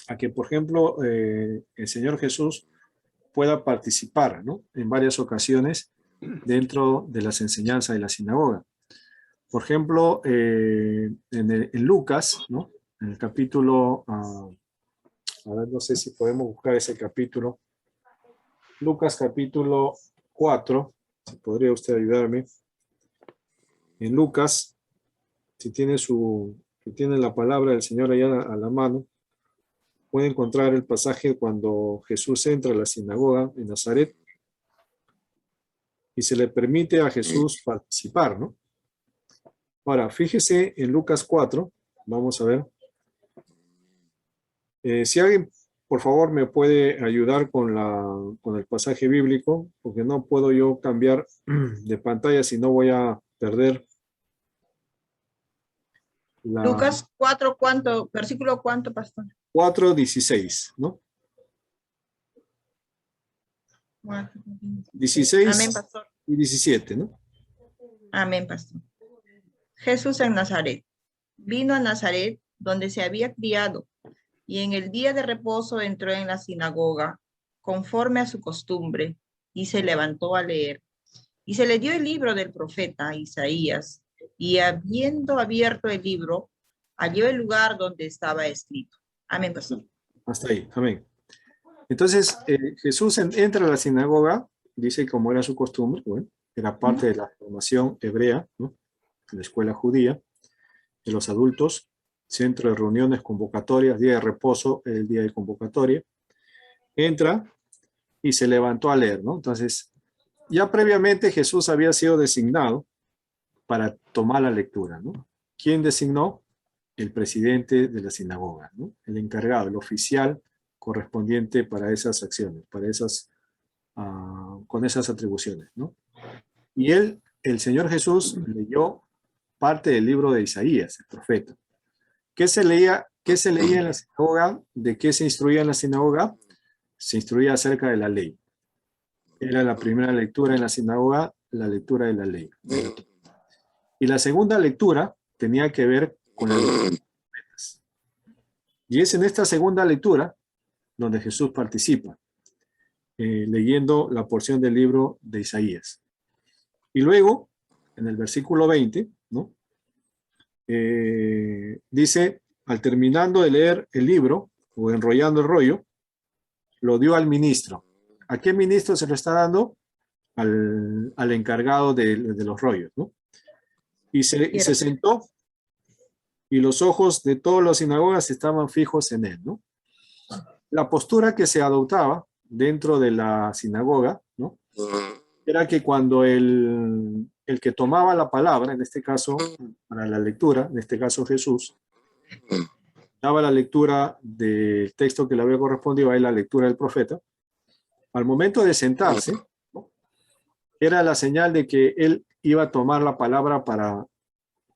a que, por ejemplo, el Señor Jesús pueda participar, ¿no? En varias ocasiones dentro de las enseñanzas de la sinagoga. Por ejemplo, en Lucas, ¿no? En el capítulo, a ver, no sé si podemos buscar ese capítulo. Lucas capítulo 4, si podría usted ayudarme. En Lucas, si tiene la palabra del Señor allá a la mano, puede encontrar el pasaje cuando Jesús entra a la sinagoga en Nazaret y se le permite a Jesús participar, ¿no? Ahora, fíjese en Lucas 4, vamos a ver. Si alguien, por favor, me puede ayudar con el pasaje bíblico, porque no puedo yo cambiar de pantalla si no voy a perder Lucas 4, ¿cuánto? Versículo cuánto, pastor. 4:16, ¿no? 16 Amén, pastor. y 17, ¿no? Amén, pastor. Jesús en Nazaret. Vino a Nazaret, donde se había criado, y en el día de reposo entró en la sinagoga, conforme a su costumbre, y se levantó a leer. Y se le dio el libro del profeta Isaías, y habiendo abierto el libro, halló el lugar donde estaba escrito. Amén, pastor. Hasta ahí, amén. Entonces, Jesús entra a la sinagoga, dice como era su costumbre, bueno, era parte de la formación hebrea, ¿no? En la escuela judía, de los adultos, centro de reuniones, convocatorias, día de reposo, el día de convocatoria. Entra y se levantó a leer, ¿no? Entonces, ya previamente Jesús había sido designado para tomar la lectura, ¿no? ¿Quién designó? El presidente de la sinagoga, ¿no? El encargado, el oficial correspondiente para esas acciones, para con esas atribuciones, ¿no? Y el Señor Jesús leyó parte del libro de Isaías, el profeta. ¿Qué se leía en la sinagoga? ¿De qué se instruía en la sinagoga? Se instruía acerca de la ley. Era la primera lectura en la sinagoga, la lectura de la ley. Y la segunda lectura tenía que ver con la ley de los profetas. Y es en esta segunda lectura donde Jesús participa, leyendo la porción del libro de Isaías. Y luego, en el versículo 20, ¿no? Dice, al terminando de leer el libro, o enrollando el rollo, lo dio al ministro. ¿A qué ministro se lo está dando? Al encargado de los rollos, ¿no? Y se sentó, y los ojos de todas las sinagogas estaban fijos en él, ¿no? La postura que se adoptaba dentro de la sinagoga, ¿no? Era que cuando el que tomaba la palabra, en este caso, para la lectura, en este caso Jesús, daba la lectura del texto que le había correspondido a él, la lectura del profeta, al momento de sentarse, ¿no? Era la señal de que él iba a tomar la palabra para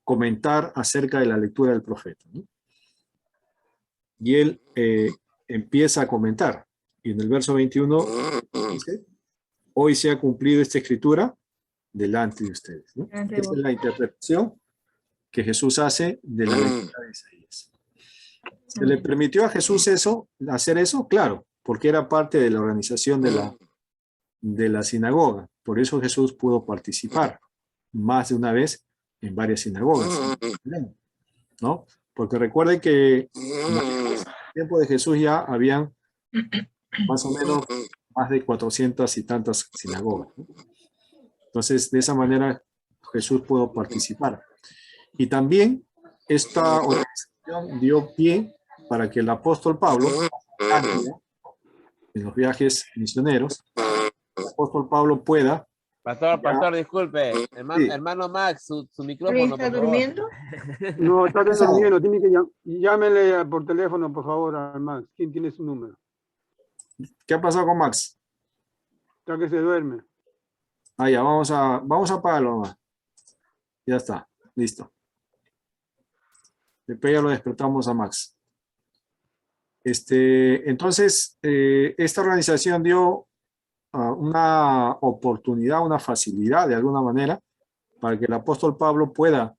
comentar acerca de la lectura del profeta, ¿no? Y él empieza a comentar. Y en el verso 21 dice, hoy se ha cumplido esta escritura delante de ustedes, ¿no? Esa es la interpretación que Jesús hace de la lectura de Isaías. ¿Se le permitió a Jesús hacer eso? Claro, porque era parte de la organización de la sinagoga. Por eso Jesús pudo participar más de una vez en varias sinagogas, ¿no? Porque recuerden que en el tiempo de Jesús ya habían más o menos más de 400 y tantas sinagogas, ¿no? Entonces, de esa manera Jesús pudo participar. Y también esta organización dio pie para que el apóstol Pablo, en los viajes misioneros, el apóstol Pablo pueda... Pastor, disculpe. Sí. Hermano Max, su ¿Luis micrófono, está por favor. durmiendo? No, está durmiendo, tiene que llámele por teléfono, por favor, a Max. ¿Quién tiene su número? ¿Qué ha pasado con Max? Está que se duerme. Ah, ya, vamos a apagarlo nomás. Ya está, listo. Después ya lo despertamos a Max. Entonces, esta organización dio una oportunidad, una facilidad de alguna manera para que el apóstol Pablo pueda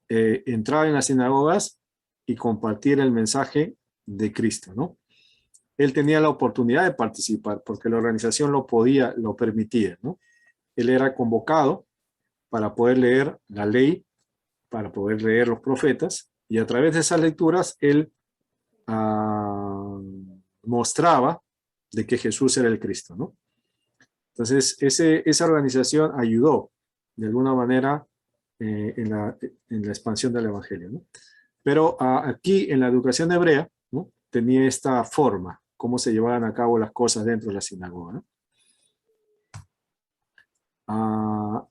entrar en las sinagogas y compartir el mensaje de Cristo, ¿no? Él tenía la oportunidad de participar porque la organización lo permitía, ¿no? Él era convocado para poder leer la ley, para poder leer los profetas, y a través de esas lecturas él mostraba de que Jesús era el Cristo, ¿no? Entonces, esa organización ayudó de alguna manera en la expansión del Evangelio, ¿no? Pero aquí en la educación hebrea, ¿no? Tenía esta forma, cómo se llevaban a cabo las cosas dentro de la sinagoga, ¿no?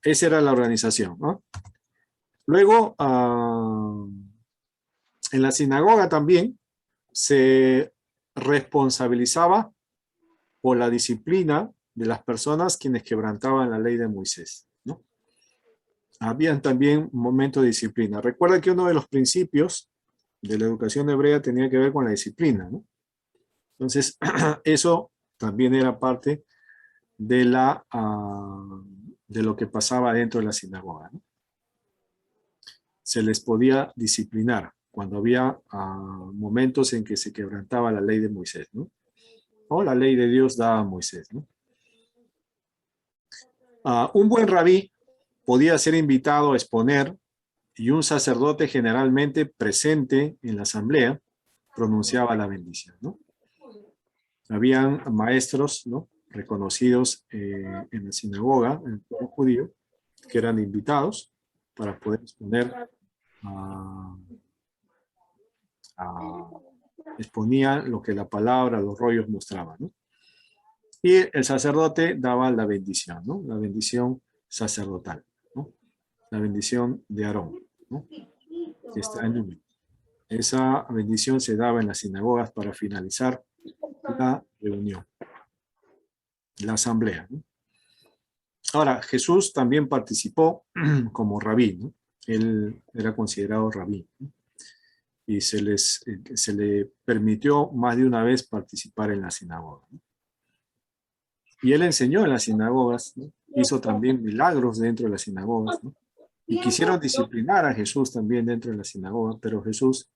Esa era la organización, ¿no? Luego, en la sinagoga también se responsabilizaba por la disciplina de las personas quienes quebrantaban la ley de Moisés, ¿no? Habían también momentos de disciplina. Recuerda que uno de los principios de la educación hebrea tenía que ver con la disciplina, ¿no? Entonces, eso también era parte de lo que pasaba dentro de la sinagoga, ¿no? Se les podía disciplinar cuando había momentos en que se quebrantaba la ley de Moisés, ¿no? O la ley de Dios dada a Moisés, ¿no? Un buen rabí podía ser invitado a exponer y un sacerdote generalmente presente en la asamblea pronunciaba la bendición, ¿no? Habían maestros, ¿no? Reconocidos en la sinagoga, en el pueblo judío, que eran invitados para poder exponer, exponían lo que la palabra, los rollos mostraban, ¿no? Y el sacerdote daba la bendición, ¿no? La bendición sacerdotal, ¿no? La bendición de Aarón, ¿no? Que está en Números. Esa bendición se daba en las sinagogas para finalizar la reunión, la asamblea, ¿no? Ahora, Jesús también participó como rabí, ¿no? Él era considerado rabí, ¿no? Y se le permitió más de una vez participar en la sinagoga, ¿no? Y él enseñó en las sinagogas, ¿no? Hizo también milagros dentro de las sinagogas, ¿no? Y quisieron disciplinar a Jesús también dentro de la sinagoga, pero Jesús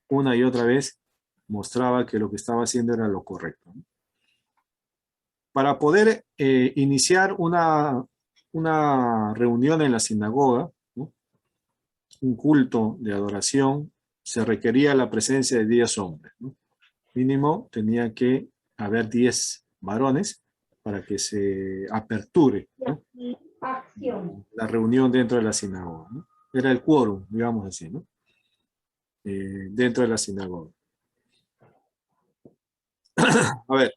una y otra vez mostraba que lo que estaba haciendo era lo correcto, ¿no? Para poder iniciar una reunión en la sinagoga, ¿no? Un culto de adoración, se requería la presencia de 10 hombres, ¿no? Mínimo tenía que haber 10 varones para que se aperture, ¿no? La reunión dentro de la sinagoga, ¿no? Era el quórum, digamos así, ¿no? Dentro de la sinagoga. A ver,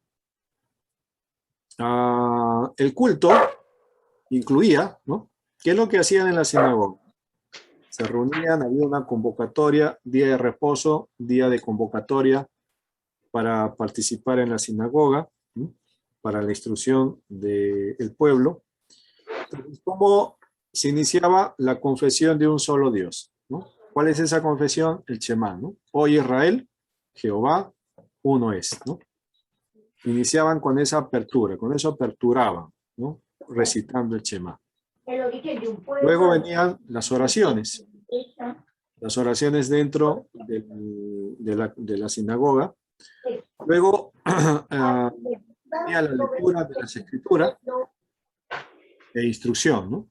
el culto incluía, ¿no? ¿Qué es lo que hacían en la sinagoga? Se reunían, había una convocatoria, día de reposo, día de convocatoria para participar en la sinagoga, ¿no? Para la instrucción del pueblo. ¿Cómo se iniciaba la confesión de un solo Dios, ¿no? ¿Cuál es esa confesión? El Shema, ¿no? Oye Israel, Jehová, uno es, ¿no? Iniciaban con esa apertura, con eso aperturaban, ¿no? Recitando el Shema. Luego venían las oraciones dentro de la sinagoga. Luego venía la lectura de las escrituras e instrucción, ¿no? O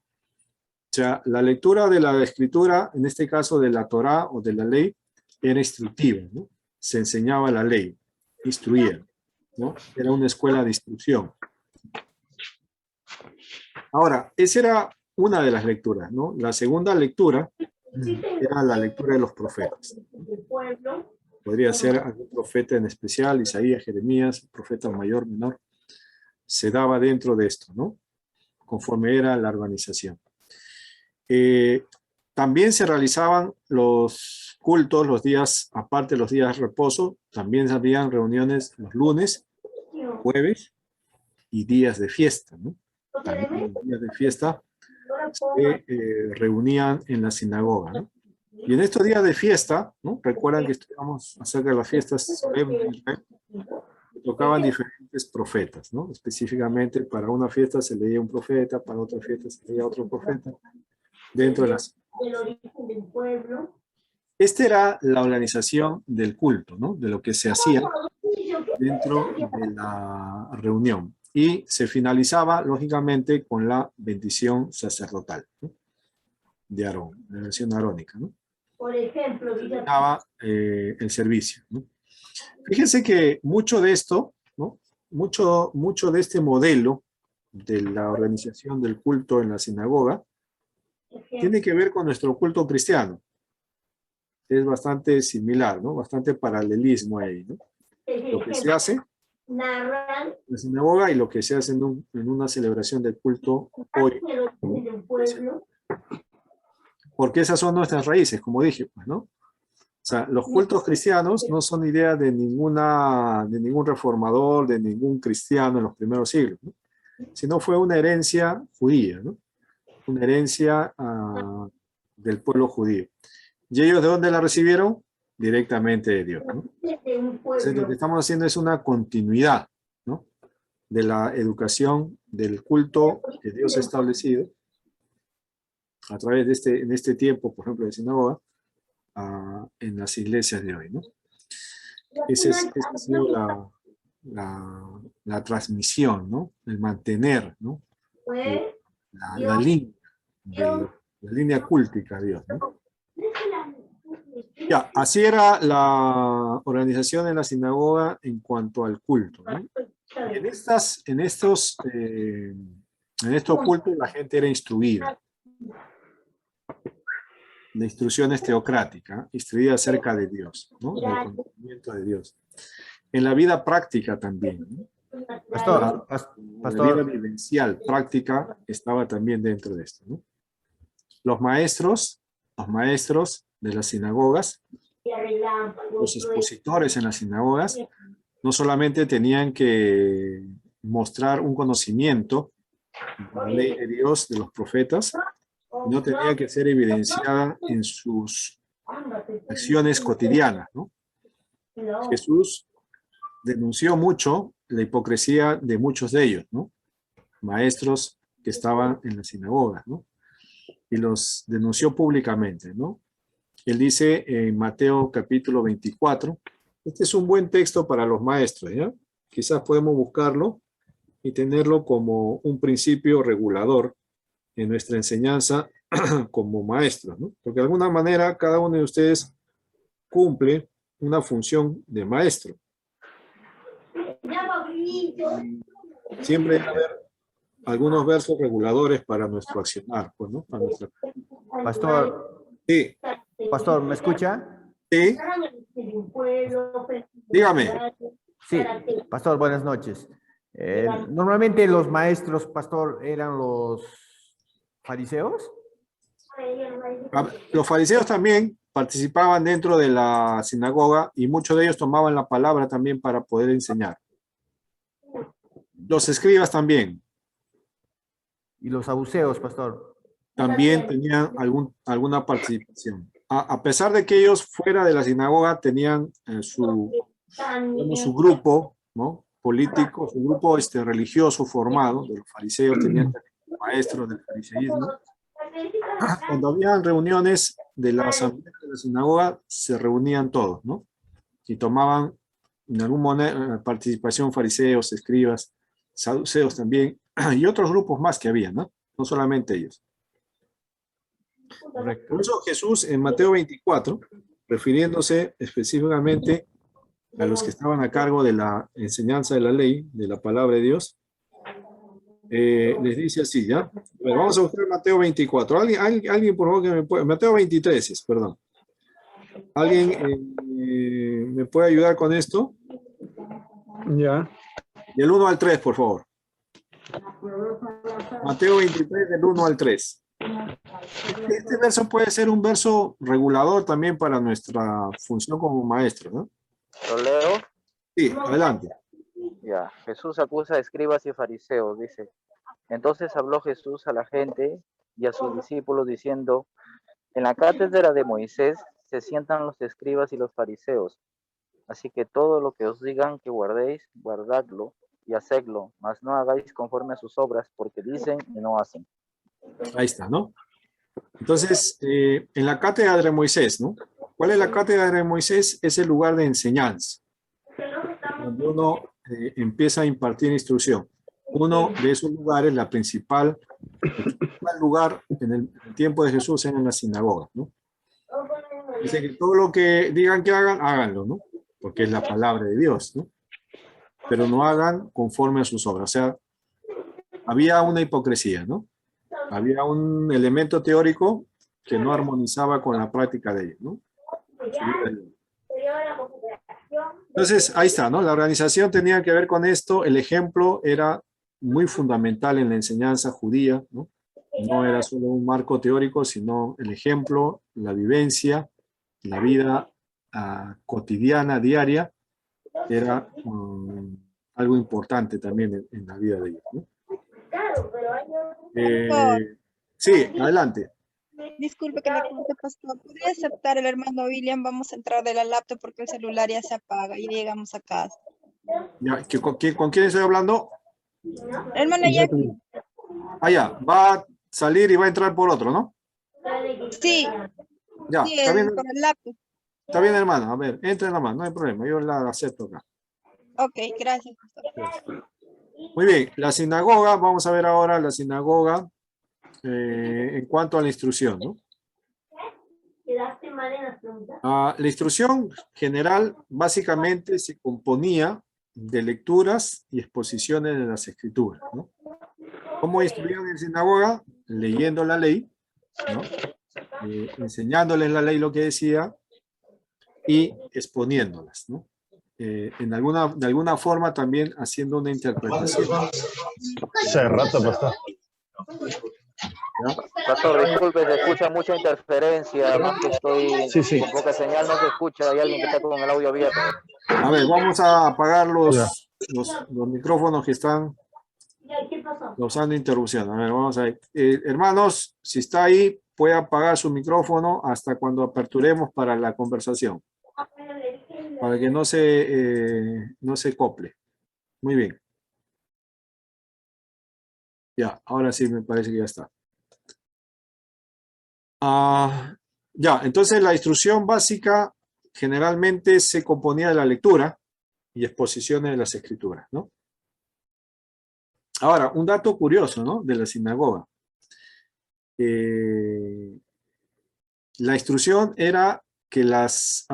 sea, la lectura de la escritura, en este caso de la Torá o de la ley, era instructiva, ¿no? Se enseñaba la ley, instruía, ¿no? Era una escuela de instrucción. Ahora, esa era una de las lecturas, ¿no? La segunda lectura era la lectura de los profetas. Podría ser algún profeta en especial, Isaías, Jeremías, profeta mayor, menor. Se daba dentro de esto, ¿no? Conforme era la organización. También se realizaban los cultos los días, aparte de los días de reposo, también habían reuniones los lunes, jueves y días de fiesta, ¿no? También los días de fiesta se reunían en la sinagoga, ¿no? Y en estos días de fiesta, ¿no? Recuerdan que estudiamos acerca de las fiestas solemnes de Israel, tocaban diferentes profetas, ¿no? Específicamente para una fiesta se leía un profeta, para otra fiesta se leía otro profeta, dentro de las... Esta era la organización del culto, ¿no? De lo que se hacía dentro de la reunión. Y se finalizaba, lógicamente, con la bendición sacerdotal, ¿no? De Aarón, la versión arónica, ¿no? Por ejemplo, terminaba el servicio, ¿no? Fíjense que mucho de esto, ¿no? Mucho de este modelo de la organización del culto en la sinagoga tiene que ver con nuestro culto cristiano. Es bastante similar, ¿no? Bastante paralelismo ahí, ¿no? Lo que se hace en la sinagoga y lo que se hace en una celebración del culto hoy, ¿no? Porque esas son nuestras raíces, como dije, pues, ¿no? O sea, los cultos cristianos no son idea de ningún reformador, de ningún cristiano en los primeros siglos, ¿no? Sino fue una herencia judía, ¿no? Una herencia del pueblo judío. ¿Y ellos de dónde la recibieron? Directamente de Dios, ¿no? Entonces, lo que estamos haciendo es una continuidad, ¿no? De la educación del culto que Dios ha establecido a través de en este tiempo, por ejemplo, de sinagoga, en las iglesias de hoy, ¿no? Esa ha sido la transmisión, ¿no? El mantener, ¿no? La línea cultica de Dios, ¿no? Ya, así era la organización en la sinagoga en cuanto al culto, ¿no? Y en estos cultos la gente era instruida. La instrucción es teocrática, instruida acerca de Dios, ¿no? Del conocimiento de Dios. En la vida práctica también, ¿no? Pastor, La vida vivencial, práctica, estaba también dentro de esto, ¿no? Los maestros de las sinagogas, los expositores en las sinagogas, no solamente tenían que mostrar un conocimiento de la ley de Dios, de los profetas, no tenía que ser evidenciada en sus acciones cotidianas, ¿no? Jesús denunció mucho la hipocresía de muchos de ellos, ¿no? Maestros que estaban en la sinagoga, ¿no? Y los denunció públicamente, ¿no? Él dice en Mateo capítulo 24, este es un buen texto para los maestros, ¿ya? Quizás podemos buscarlo y tenerlo como un principio regulador en nuestra enseñanza como maestros, ¿no? Porque de alguna manera cada uno de ustedes cumple una función de maestro. Siempre debe haber algunos versos reguladores para nuestro accionar, pues, ¿no? Para nuestra... Pastor. Sí. Pastor, ¿me escucha? Sí. Dígame. Sí, pastor, buenas noches. Normalmente los maestros, pastor, eran los fariseos. Los fariseos también participaban dentro de la sinagoga y muchos de ellos tomaban la palabra también para poder enseñar. Los escribas también. Y los saduceos, pastor. también tenían alguna participación. A pesar de que ellos fuera de la sinagoga tenían su grupo, ¿no? Político, su grupo religioso formado, de los fariseos, tenían maestros del fariseísmo. Cuando había reuniones de la asamblea de la sinagoga, se reunían todos, ¿no? Y tomaban en alguna participación fariseos, escribas, saduceos también, y otros grupos más que había, ¿no? No solamente ellos. Correcto. Por eso Jesús en Mateo 24, refiriéndose específicamente a los que estaban a cargo de la enseñanza de la ley, de la palabra de Dios, les dice así, ¿ya? Bueno, vamos a buscar Mateo 24. Alguien por favor, que me pueda... Mateo 23 es, perdón. ¿Alguien me puede ayudar con esto? Ya. Del 1 al 3, por favor. Mateo 23, del 1 al 3. Este verso puede ser un verso regulador también para nuestra función como maestro, ¿no? ¿Lo leo? Sí, adelante. Ya. Jesús acusa a escribas y fariseos, dice. Entonces habló Jesús a la gente y a sus discípulos diciendo, en la cátedra de Moisés se sientan los escribas y los fariseos. Así que todo lo que os digan que guardéis, guardadlo y hacedlo, mas no hagáis conforme a sus obras, porque dicen y no hacen. Ahí está, ¿no? Entonces, en la cátedra de Moisés, ¿no? ¿Cuál es la cátedra de Moisés? Es el lugar de enseñanza, donde uno empieza a impartir instrucción. Uno de esos lugares, el principal lugar en el tiempo de Jesús era en la sinagoga, ¿no? Dice que todo lo que digan que hagan, háganlo, ¿no? Porque es la palabra de Dios, ¿no? Pero no hagan conforme a sus obras. O sea, había una hipocresía, ¿no? Había un elemento teórico que no armonizaba con la práctica de ellos, ¿no? Entonces, ahí está, ¿no? La organización tenía que ver con esto. El ejemplo era muy fundamental en la enseñanza judía, ¿no? No era solo un marco teórico, sino el ejemplo, la vivencia, la vida cotidiana, diaria, era algo importante también en la vida de ellos, ¿no? Sí, adelante. Disculpe que le corte, pastor. ¿Podría aceptar el hermano William? Vamos a entrar de la laptop porque el celular ya se apaga y llegamos a casa. Ya, ¿con quién estoy hablando? Hermano Jackie. Ah, ya, va a salir y va a entrar por otro, ¿no? Sí. Ya, Sí, está bien, por el laptop. está bien, hermano. A ver, entre nomás, no hay problema. Yo la acepto acá. Ok, gracias, pastor. Muy bien, la sinagoga, vamos a ver ahora la sinagoga en cuanto a la instrucción, ¿no? La instrucción general básicamente se componía de lecturas y exposiciones de las escrituras, ¿no? ¿Cómo instruían en sinagoga? Leyendo la ley, ¿no? Enseñándoles la ley lo que decía y exponiéndolas, ¿no? De alguna forma también haciendo una interpretación. Hace rato, pastor. ¿Ya? Pastor, disculpe, se escucha mucha interferencia, más que estoy Sí. con poca señal, no se escucha, hay alguien que está con el audio abierto. A ver, vamos a apagar los micrófonos que están causando interrupción. A ver, vamos a ver. Hermanos, si está ahí, puede apagar su micrófono hasta cuando aperturemos para la conversación, para que no se cople. Muy bien. Ya, ahora sí me parece que ya está. Ya, entonces la instrucción básica generalmente se componía de la lectura y exposiciones de las escrituras, ¿no? Ahora, un dato curioso, ¿no? De la sinagoga. La instrucción era que los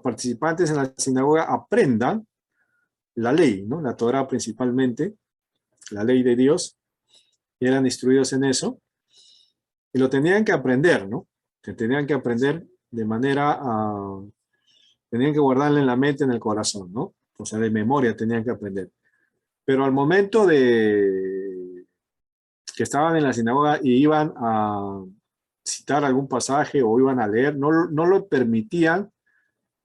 participantes en la sinagoga aprendan la ley, ¿no? La Torá principalmente, la ley de Dios, eran instruidos en eso, y lo tenían que aprender, ¿no? Que tenían que aprender de manera, tenían que guardarla en la mente, en el corazón, ¿no? O sea, de memoria tenían que aprender. Pero al momento de que estaban en la sinagoga y iban a citar algún pasaje o iban a leer, no lo permitían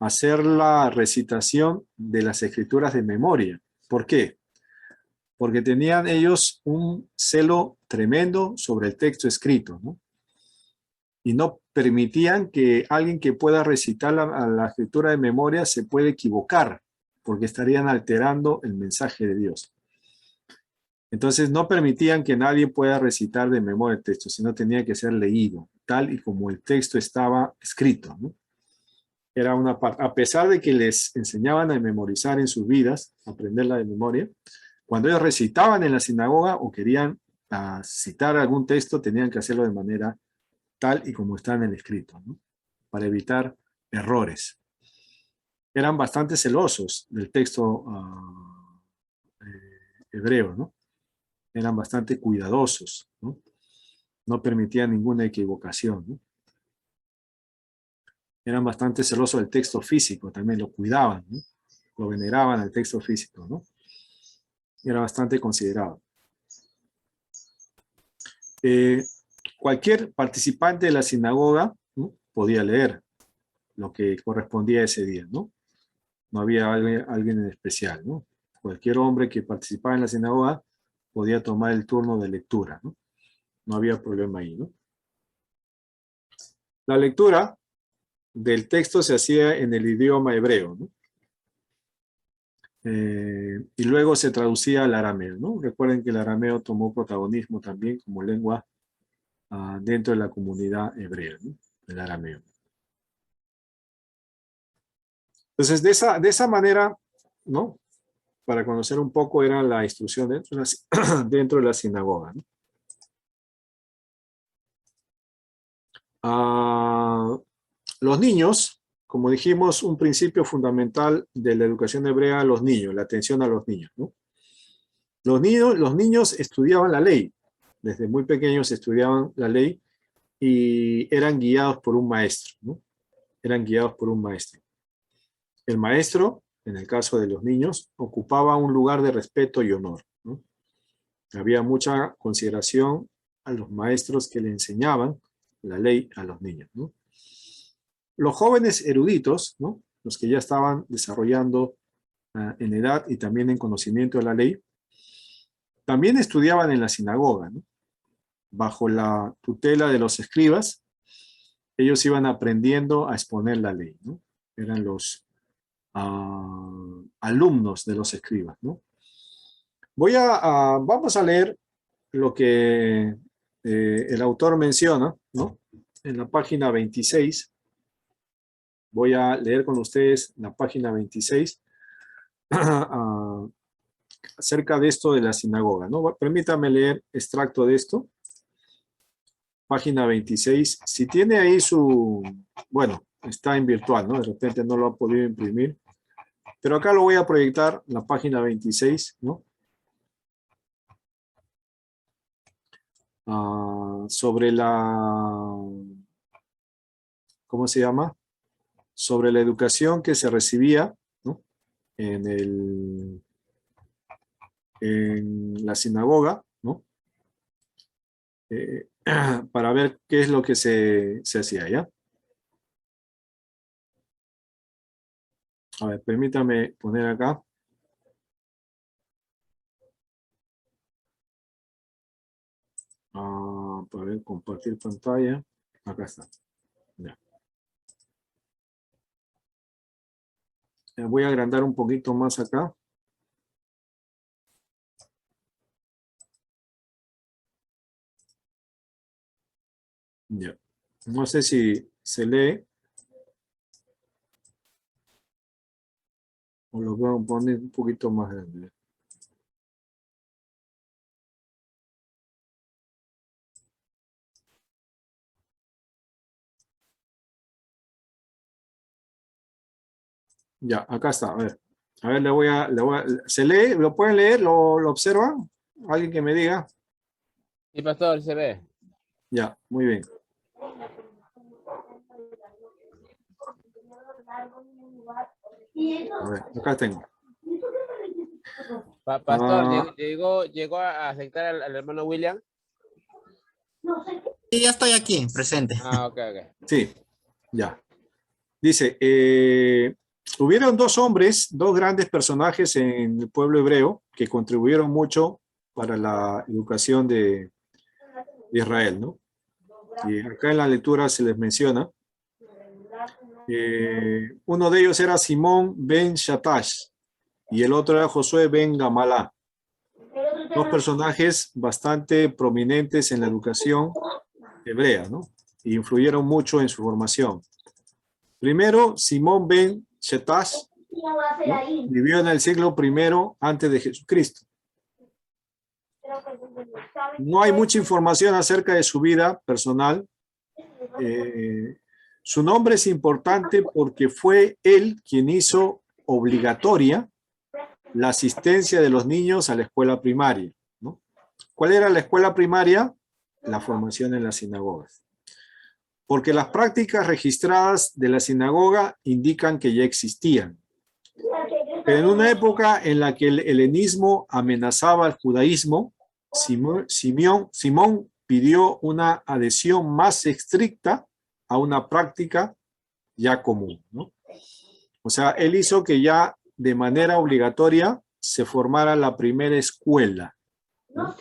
hacer la recitación de las escrituras de memoria. ¿Por qué? Porque tenían ellos un celo tremendo sobre el texto escrito, ¿no? Y no permitían que alguien que pueda recitar la escritura de memoria se puede equivocar, porque estarían alterando el mensaje de Dios. Entonces no permitían que nadie pueda recitar de memoria el texto, sino tenía que ser leído, tal y como el texto estaba escrito, ¿no? Era una parte, a pesar de que les enseñaban a memorizar en sus vidas, aprenderla de memoria, cuando ellos recitaban en la sinagoga o querían citar algún texto, tenían que hacerlo de manera tal y como está en el escrito, ¿no? Para evitar errores. Eran bastante celosos del texto hebreo, ¿no? Eran bastante cuidadosos, ¿no? No permitían ninguna equivocación, ¿no? Eran bastante celosos del texto físico, también lo cuidaban, ¿no? Lo veneraban al texto físico, ¿no? Era bastante considerado. Cualquier participante de la sinagoga, ¿no?, podía leer lo que correspondía a ese día, ¿no? No había alguien en especial, ¿no? Cualquier hombre que participaba en la sinagoga podía tomar el turno de lectura, ¿no? No había problema ahí, ¿no? La lectura del texto se hacía en el idioma hebreo, ¿no? Y luego se traducía al arameo, ¿no? Recuerden que el arameo tomó protagonismo también como lengua dentro de la comunidad hebrea, ¿no? El arameo. Entonces, de esa manera, ¿no? Para conocer un poco era la instrucción dentro de la sinagoga, ¿no? Los niños, como dijimos, un principio fundamental de la educación hebrea, los niños, la atención a los niños, ¿no? Los niños estudiaban la ley, desde muy pequeños estudiaban la ley y eran guiados por un maestro, ¿no? Eran guiados por un maestro. El maestro, en el caso de los niños, ocupaba un lugar de respeto y honor, ¿no? Había mucha consideración a los maestros que le enseñaban la ley a los niños, ¿no? Los jóvenes eruditos, ¿no?, los que ya estaban desarrollando en edad y también en conocimiento de la ley, también estudiaban en la sinagoga, ¿no? Bajo la tutela de los escribas, ellos iban aprendiendo a exponer la ley, ¿no? Eran los alumnos de los escribas, ¿no? Vamos a leer lo que el autor menciona, ¿no? En la página 26. Voy a leer con ustedes la página 26 acerca de esto de la sinagoga, ¿no? Permítame leer extracto de esto. Página 26. Si tiene ahí bueno, está en virtual, ¿no? De repente no lo ha podido imprimir. Pero acá lo voy a proyectar, la página 26, ¿no? Sobre ¿cómo se llama? Sobre la educación que se recibía, ¿no?, en la sinagoga, ¿no? Para ver qué es lo que se hacía, ¿ya? A ver, permítame poner acá. Para ver, compartir pantalla. Acá está. Ya. Voy a agrandar un poquito más acá. Ya. No sé si se lee. O lo voy a poner un poquito más grande. Ya, acá está. A ver, ¿se lee? ¿Lo pueden leer? ¿Lo observan? ¿Alguien que me diga? Sí, pastor, se ve. Ya, muy bien. A ver, acá tengo. Pastor, ¿llegó a aceptar al hermano William? Sí, ya estoy aquí, presente. Ok. Sí, ya. Dice, hubieron dos grandes personajes en el pueblo hebreo que contribuyeron mucho para la educación de Israel, ¿no? Y acá en la lectura se les menciona. Uno de ellos era Simón ben Shatash y el otro era Josué ben Gamalá. Dos personajes bastante prominentes en la educación hebrea, ¿no? Y influyeron mucho en su formación. Primero, Simón ben Shatash, ¿no? Vivió en el siglo I antes de Jesucristo. No hay mucha información acerca de su vida personal. Su nombre es importante porque fue él quien hizo obligatoria la asistencia de los niños a la escuela primaria, ¿no? ¿Cuál era la escuela primaria? La formación en las sinagogas. Porque las prácticas registradas de la sinagoga indican que ya existían. Pero en una época en la que el helenismo amenazaba al judaísmo, Simón pidió una adhesión más estricta a una práctica ya común, ¿no? O sea, él hizo que ya de manera obligatoria se formara la primera escuela, ¿no?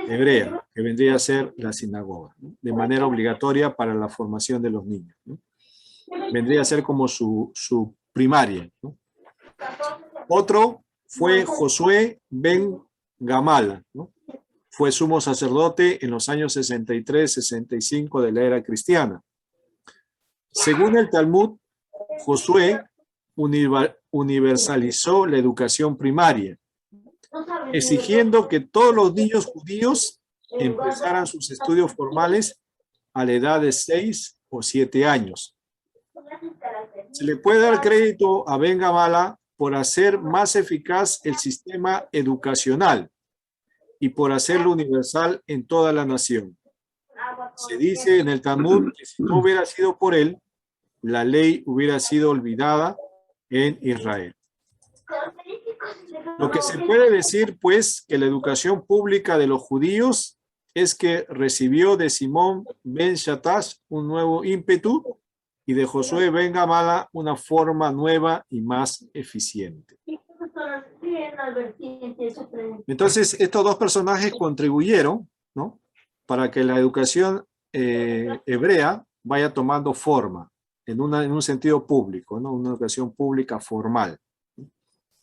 Hebrea, que vendría a ser la sinagoga, ¿no? De manera obligatoria para la formación de los niños, ¿no? Vendría a ser como su primaria, ¿no? Otro fue Josué ben Gamala, ¿no? Fue sumo sacerdote en los años 63-65 de la era cristiana. Según el Talmud, Josué universalizó la educación primaria, exigiendo que todos los niños judíos empezaran sus estudios formales a la edad de 6 o 7 años. Se le puede dar crédito a Ben Gamala por hacer más eficaz el sistema educacional y por hacerlo universal en toda la nación. Se dice en el Talmud que si no hubiera sido por él, la ley hubiera sido olvidada en Israel. Lo que se puede decir, pues, que la educación pública de los judíos es que recibió de Simón ben Shatash un nuevo ímpetu y de Josué ben Gamala una forma nueva y más eficiente. Entonces, estos dos personajes contribuyeron, ¿no?, para que la educación hebrea vaya tomando forma en un sentido público, ¿no?, una educación pública formal.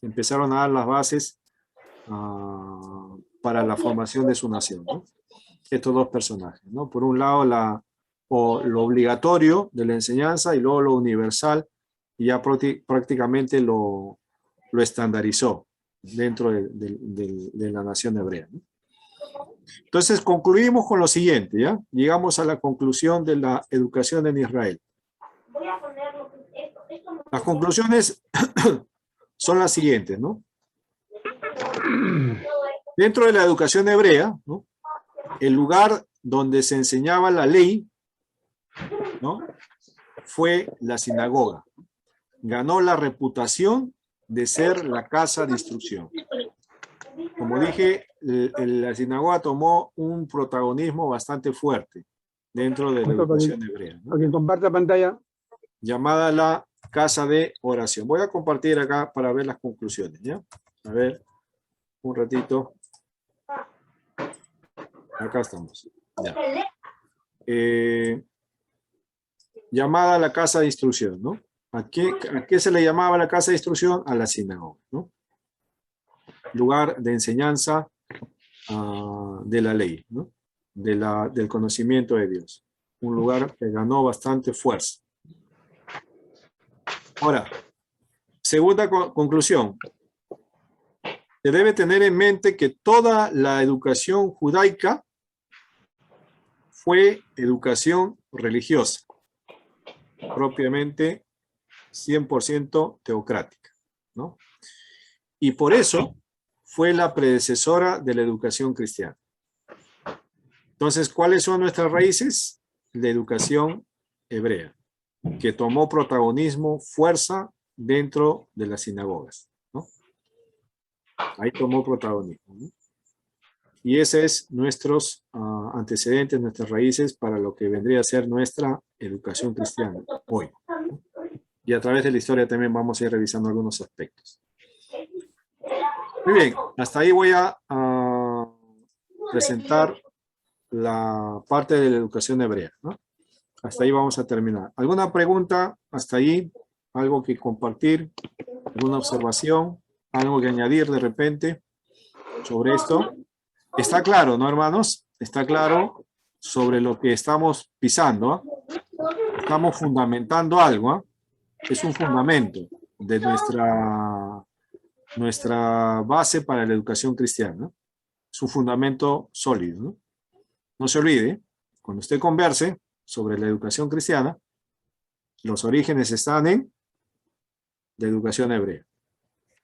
Empezaron a dar las bases para la formación de su nación, ¿no? Estos dos personajes, ¿no? Por un lado, lo obligatorio de la enseñanza y luego lo universal, y ya prácticamente lo estandarizó dentro de la nación hebrea, ¿no? Entonces, concluimos con lo siguiente, ¿ya? Llegamos a la conclusión de la educación en Israel. Las conclusiones son las siguientes, ¿no? Dentro de la educación hebrea, ¿no?, el lugar donde se enseñaba la ley, ¿no?, fue la sinagoga. Ganó la reputación de ser la casa de instrucción. Como dije, la sinagoga tomó un protagonismo bastante fuerte dentro de la educación hebrea, ¿no?, A quien comparta pantalla. llamada la casa de oración. Voy a compartir acá para ver las conclusiones, ¿ya? A ver, un ratito. Acá estamos. Ya. Llamada la casa de instrucción, ¿no? ¿A qué se le llamaba la casa de instrucción? A la sinagoga, ¿no? Lugar de enseñanza de la ley, ¿no? Del conocimiento de Dios. Un lugar que ganó bastante fuerza. Ahora, segunda conclusión. Se debe tener en mente que toda la educación judaica fue educación religiosa, propiamente 100% teocrática, ¿no? Y por eso fue la predecesora de la educación cristiana. Entonces, ¿cuáles son nuestras raíces? La educación hebrea, que tomó protagonismo, fuerza dentro de las sinagogas, ¿no? Ahí tomó protagonismo, ¿no? Y ese es nuestros antecedentes, nuestras raíces para lo que vendría a ser nuestra educación cristiana hoy, ¿no? Y a través de la historia también vamos a ir revisando algunos aspectos. Muy bien, hasta ahí voy a presentar la parte de la educación hebrea, ¿no? Hasta ahí vamos a terminar. ¿Alguna pregunta hasta ahí? ¿Algo que compartir? ¿Alguna observación? ¿Algo que añadir de repente sobre esto? Está claro, ¿no, hermanos? Está claro sobre lo que estamos pisando, ¿ah? Estamos fundamentando algo, ¿ah? Es un fundamento de nuestra base para la educación cristiana, ¿no? Es un fundamento sólido, ¿no? No se olvide, cuando usted converse sobre la educación cristiana, los orígenes están en la educación hebrea.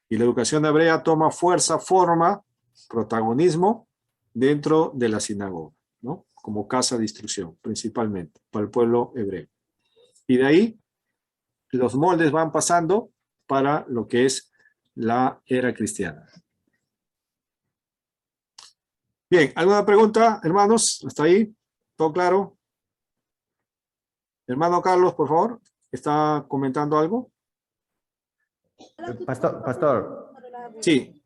Y la educación hebrea toma fuerza, forma, protagonismo dentro de la sinagoga, ¿no? Como casa de instrucción, principalmente, para el pueblo hebreo. Y de ahí, los moldes van pasando para lo que es la era cristiana. Bien, ¿alguna pregunta, hermanos? ¿Hasta ahí? ¿Todo claro? Hermano Carlos, por favor, ¿está comentando algo? Pastor. Sí.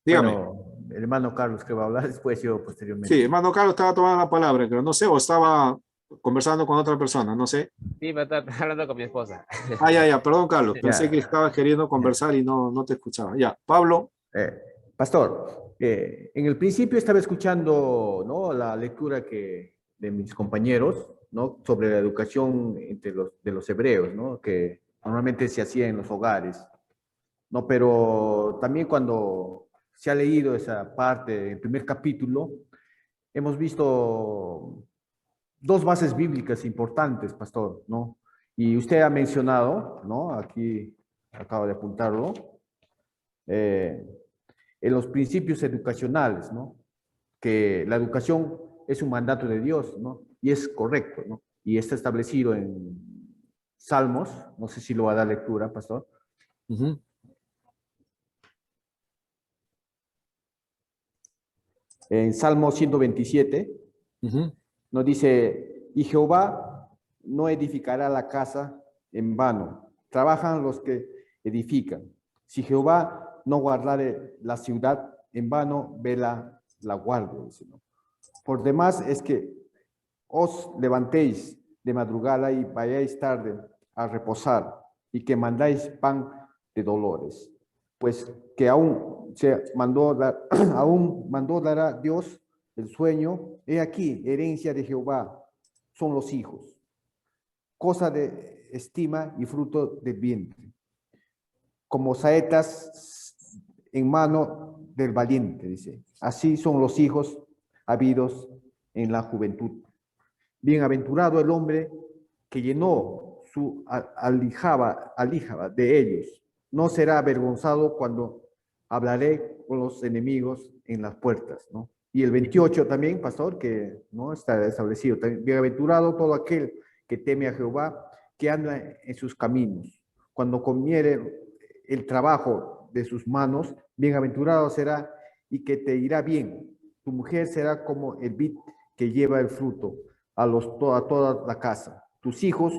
Dígame. Bueno, el hermano Carlos que va a hablar después, yo posteriormente. Sí, hermano Carlos estaba tomando la palabra, pero no sé, o estaba conversando con otra persona, no sé. Sí, pero estaba hablando con mi esposa. Ya, perdón, Carlos, pensé Ya. que estabas queriendo conversar y no te escuchaba. Ya, Pablo. Pastor, en el principio estaba escuchando, ¿no?, la lectura de mis compañeros, ¿no?, sobre la educación de los hebreos, ¿no?, que normalmente se hacía en los hogares, ¿no? Pero también cuando se ha leído esa parte del primer capítulo, hemos visto dos bases bíblicas importantes, pastor, ¿no? Y usted ha mencionado, ¿no?, aquí acabo de apuntarlo, en los principios educacionales, ¿no?, que la educación es un mandato de Dios, ¿no?, y es correcto, ¿no?, y está establecido en Salmos, no sé si lo va a dar lectura, pastor. En Salmo 127, nos dice, y Jehová no edificará la casa en vano, trabajan los que edifican. Si Jehová no guardare la ciudad, en vano vela la guardia. Dice, ¿no? Por demás es que os levantéis de madrugada y vayáis tarde a reposar, y que mandáis pan de dolores, pues que aún mandó dará Dios el sueño. He aquí, herencia de Jehová son los hijos, cosa de estima y fruto del vientre, como saetas en mano del valiente, dice. Así son los hijos habidos en la juventud. Bienaventurado el hombre que llenó su aljaba de ellos. No será avergonzado cuando hablaré con los enemigos en las puertas, ¿no? Y el 28 también, pastor, que no está establecido. Bienaventurado todo aquel que teme a Jehová, que anda en sus caminos. Cuando comiere el trabajo de sus manos, bienaventurado será y que te irá bien. Tu mujer será como el vid que lleva el fruto a toda la casa. Tus hijos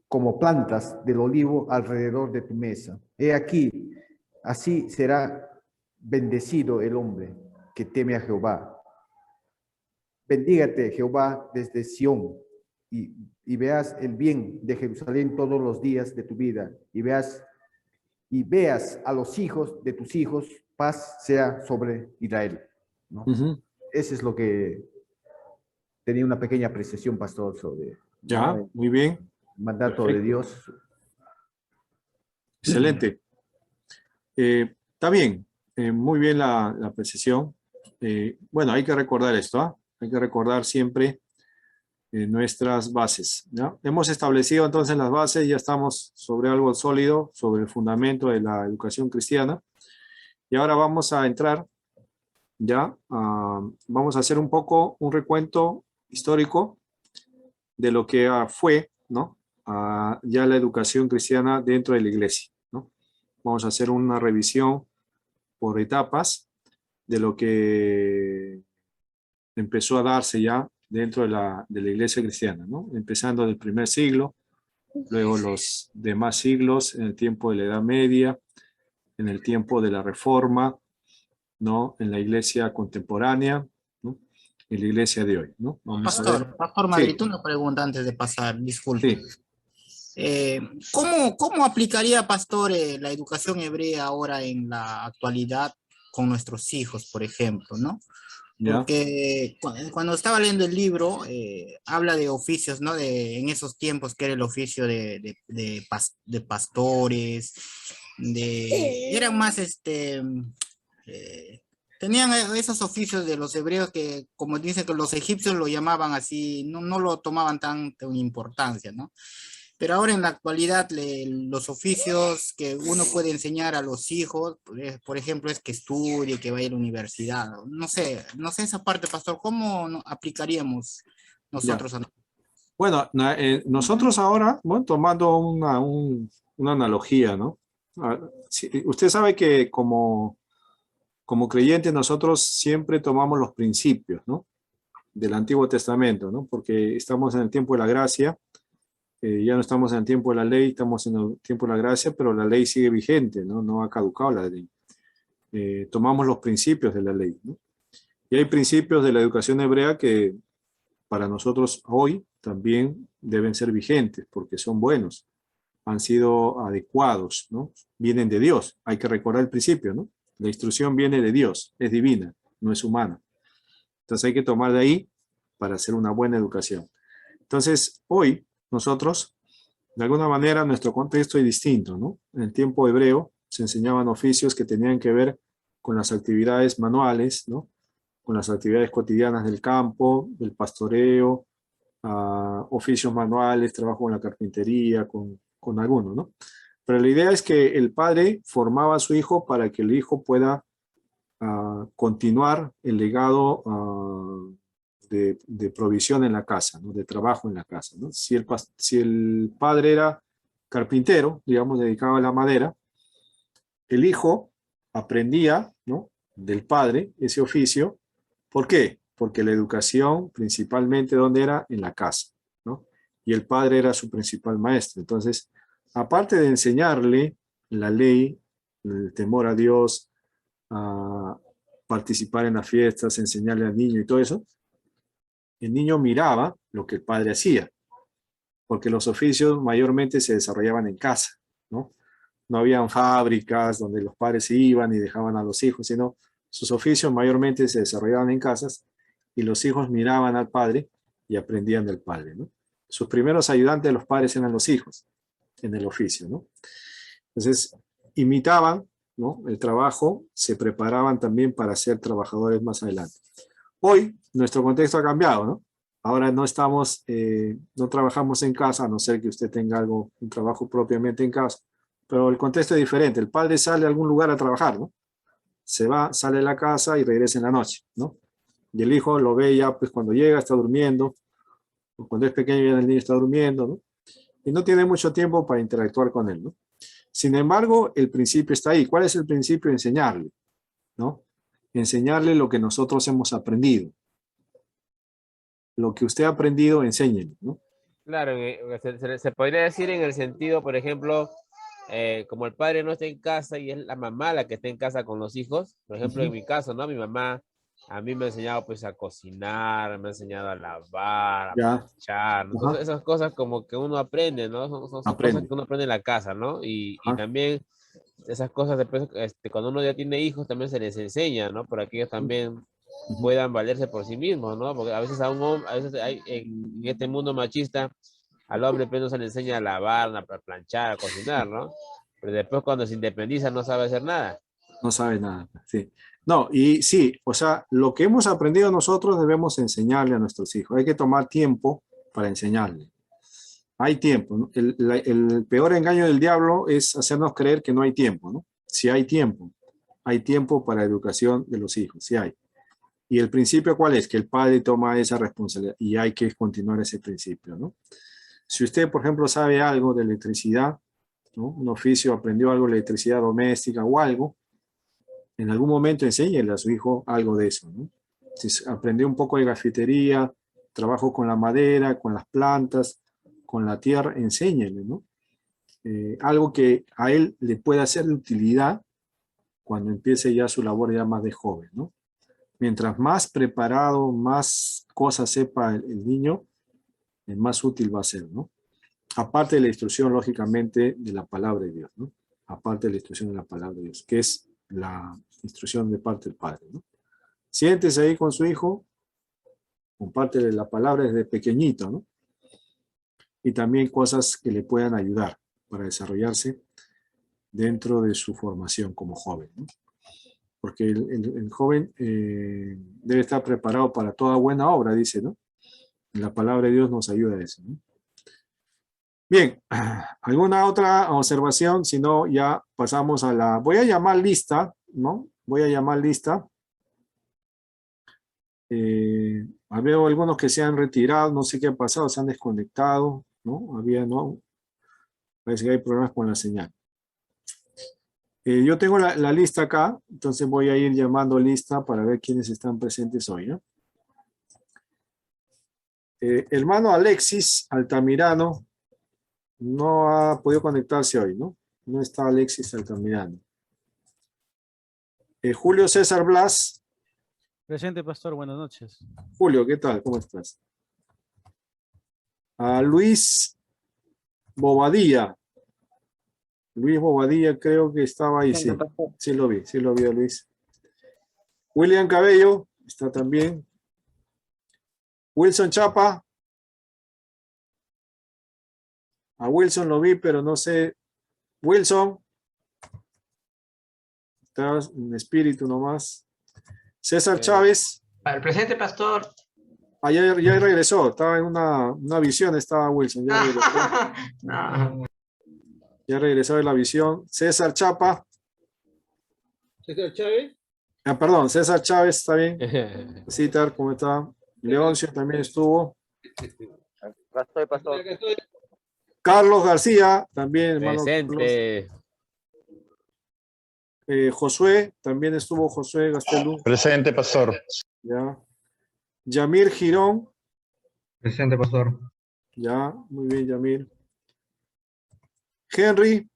como plantas del olivo alrededor de tu mesa. He aquí, así será bendecido el hombre que teme a Jehová. Bendígate, Jehová, desde Sión, y veas el bien de Jerusalén todos los días de tu vida, y veas a los hijos de tus hijos, paz sea sobre Israel, ¿no? Ese es lo que tenía una pequeña apreciación, pastor, sobre, ya, ¿no?, muy bien. El mandato Perfecto. de Dios. Excelente. Está bien, muy bien la precisión. Bueno, hay que recordar esto, ¿ah? Hay que recordar siempre nuestras bases, ¿ya? Hemos establecido entonces las bases, ya estamos sobre algo sólido, sobre el fundamento de la educación cristiana. Y ahora vamos a entrar, ya, vamos a hacer un poco un recuento histórico de lo que fue, ¿no?, ya la educación cristiana dentro de la iglesia, ¿no? Vamos a hacer una revisión por etapas de lo que empezó a darse ya dentro de la iglesia cristiana, ¿no? Empezando del primer siglo, luego los demás siglos, en el tiempo de la Edad Media, en el tiempo de la Reforma, ¿no?, en la iglesia contemporánea, ¿no?, en la iglesia de hoy, ¿no? Vamos a ver. Pastor Madrid, una pregunta antes de pasar, disculpe. Sí. ¿Cómo aplicaría, pastor, la educación hebrea ahora en la actualidad con nuestros hijos, por ejemplo, ¿no? ¿Ya? Porque cuando estaba leyendo el libro, habla de oficios, ¿no? En esos tiempos que era el oficio de pastores, eran más, tenían esos oficios de los hebreos que, como dicen que los egipcios lo llamaban así, no lo tomaban tan importancia, ¿no? Pero ahora en la actualidad los oficios que uno puede enseñar a los hijos, por ejemplo, es que estudie, que vaya a la universidad. No sé esa parte, pastor, ¿cómo aplicaríamos nosotros? Bueno, nosotros ahora, bueno, tomando una analogía, ¿no? Usted sabe que como creyentes nosotros siempre tomamos los principios, ¿no? Del Antiguo Testamento, ¿no? Porque estamos en el tiempo de la gracia. Ya no estamos en el tiempo de la ley, estamos en el tiempo de la gracia, pero la ley sigue vigente, ¿no? No ha caducado la ley. Tomamos los principios de la ley, ¿no? Y hay principios de la educación hebrea que para nosotros hoy también deben ser vigentes, porque son buenos, han sido adecuados, ¿no? Vienen de Dios, hay que recordar el principio, ¿no? La instrucción viene de Dios, es divina, no es humana. Entonces hay que tomar de ahí para hacer una buena educación. Entonces, hoy, nosotros, de alguna manera, nuestro contexto es distinto, ¿no? En el tiempo hebreo se enseñaban oficios que tenían que ver con las actividades manuales, ¿no? Con las actividades cotidianas del campo, del pastoreo, oficios manuales, trabajo en la carpintería, con algunos, ¿no? Pero la idea es que el padre formaba a su hijo para que el hijo pueda continuar el legado de provisión en la casa, ¿no? De trabajo en la casa, ¿no? Si el padre era carpintero, digamos, dedicado a la madera, el hijo aprendía, ¿no? Del padre ese oficio. ¿Por qué? Porque la educación principalmente, ¿dónde era? En la casa, ¿no? Y el padre era su principal maestro. Entonces, aparte de enseñarle la ley, el temor a Dios, a participar en las fiestas, enseñarle al niño y todo eso, el niño miraba lo que el padre hacía, porque los oficios mayormente se desarrollaban en casa, ¿no? No habían fábricas donde los padres se iban y dejaban a los hijos, sino sus oficios mayormente se desarrollaban en casas y los hijos miraban al padre y aprendían del padre, ¿no? Sus primeros ayudantes de los padres eran los hijos en el oficio, ¿no? Entonces, imitaban, ¿no? El trabajo, se preparaban también para ser trabajadores más adelante. Hoy, nuestro contexto ha cambiado, ¿no? Ahora no estamos, no trabajamos en casa, a no ser que usted tenga un trabajo propiamente en casa, pero el contexto es diferente. El padre sale a algún lugar a trabajar, ¿no? Se va, sale de la casa y regresa en la noche, ¿no? Y el hijo lo ve ya, pues cuando llega está durmiendo, o cuando es pequeño ya el niño está durmiendo, ¿no? Y no tiene mucho tiempo para interactuar con él, ¿no? Sin embargo, el principio está ahí. ¿Cuál es el principio? Enseñarle, ¿no? Enseñarle lo que nosotros hemos aprendido. Lo que usted ha aprendido, enséñele, ¿no? Claro, se podría decir en el sentido, por ejemplo, como el padre no está en casa y es la mamá la que está en casa con los hijos, por ejemplo, en mi caso, ¿no? Mi mamá a mí me ha enseñado pues a cocinar, me ha enseñado a lavar, a planchar, ¿no? Entonces esas cosas como que uno aprende, ¿no? Son cosas que uno aprende en la casa, ¿no? Y también esas cosas después, cuando uno ya tiene hijos también se les enseña, ¿no? Para que ellos también puedan valerse por sí mismos, ¿no? Porque a veces a veces hay en este mundo machista, al hombre pues no se le enseña a lavar, a planchar, a cocinar, ¿no? Pero después cuando se independiza no sabe hacer nada. No sabe nada, sí. No, y sí, o sea, lo que hemos aprendido nosotros debemos enseñarle a nuestros hijos. Hay que tomar tiempo para enseñarle. Hay tiempo, ¿no? El peor engaño del diablo es hacernos creer que no hay tiempo, ¿no? Sí hay tiempo para educación de los hijos, sí hay. Y el principio, ¿cuál es? Que el padre toma esa responsabilidad y hay que continuar ese principio, ¿no? Si usted, por ejemplo, sabe algo de electricidad, ¿no? Un oficio, aprendió algo de electricidad doméstica o algo, en algún momento enséñele a su hijo algo de eso, ¿no? Si aprendió un poco de grafitería, trabajo con la madera, con las plantas, con la tierra, enséñele, ¿no? Algo que a él le pueda ser de utilidad cuando empiece ya su labor ya más de joven, ¿no? Mientras más preparado, más cosas sepa el niño, más útil va a ser, ¿no? Aparte de la instrucción, lógicamente, de la palabra de Dios, ¿no? Aparte de la instrucción de la palabra de Dios, que es la instrucción de parte del Padre, ¿no? Siéntese ahí con su hijo, compártele la palabra desde pequeñito, ¿no? Y también cosas que le puedan ayudar para desarrollarse dentro de su formación como joven, ¿no? Porque el joven debe estar preparado para toda buena obra, dice, ¿no? La palabra de Dios nos ayuda a eso, ¿no? Bien, ¿alguna otra observación? Si no, ya pasamos a la... Voy a llamar lista, ¿no? Voy a llamar lista. Veo algunos que se han retirado, no sé qué ha pasado, se han desconectado, ¿no? No, parece que hay problemas con la señal. Yo tengo la lista acá, entonces voy a ir llamando lista para ver quiénes están presentes hoy, ¿no? Hermano Alexis Altamirano no ha podido conectarse hoy, ¿no? No está Alexis Altamirano. Julio César Blas. Presente, pastor, buenas noches. Julio, ¿qué tal? ¿Cómo estás? Luis Bobadilla. Luis Bobadilla creo que estaba ahí, sí. Sí lo vi a Luis. William Cabello está también. Wilson Chapa. A Wilson lo vi, pero no sé. Wilson. Está en espíritu nomás. César Chávez. Para el presente, pastor. Ya regresó. Estaba en una visión, estaba Wilson. Ya regresó. No. Ya regresó de la visión. César Chapa. César Chávez. Perdón, César Chávez, está bien. Citar, ¿cómo está? Leoncio también estuvo. Acá estoy, pastor. Carlos García, también, hermano. Presente. Josué, también estuvo Josué Gastelú. Presente, pastor. Ya. Yamir Girón. Presente, pastor. Ya, muy bien, Yamir. Henry.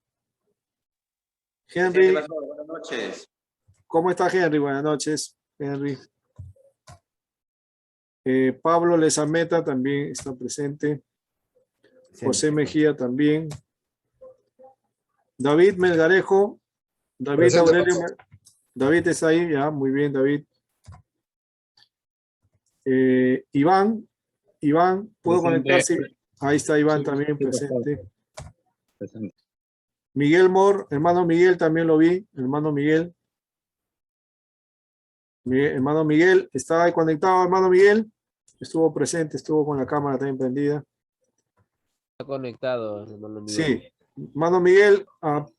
Presente, pastor. Buenas noches. ¿Cómo está Henry? Buenas noches, Henry. Pablo Lezameta también está presente. José Mejía también. David Melgarejo. David Presente, Aurelio. pastor. David está ahí, ya, muy bien, David. Iván, ¿puedo Presente. conectarse? Ahí está Iván Sí, también sí, pastor. presente. Presente. Miguel Mor, hermano Miguel también lo vi, hermano Miguel. Hermano Miguel, ¿está ahí conectado, hermano Miguel? Estuvo presente, estuvo con la cámara también prendida. Está conectado, hermano Miguel. Sí, hermano Miguel,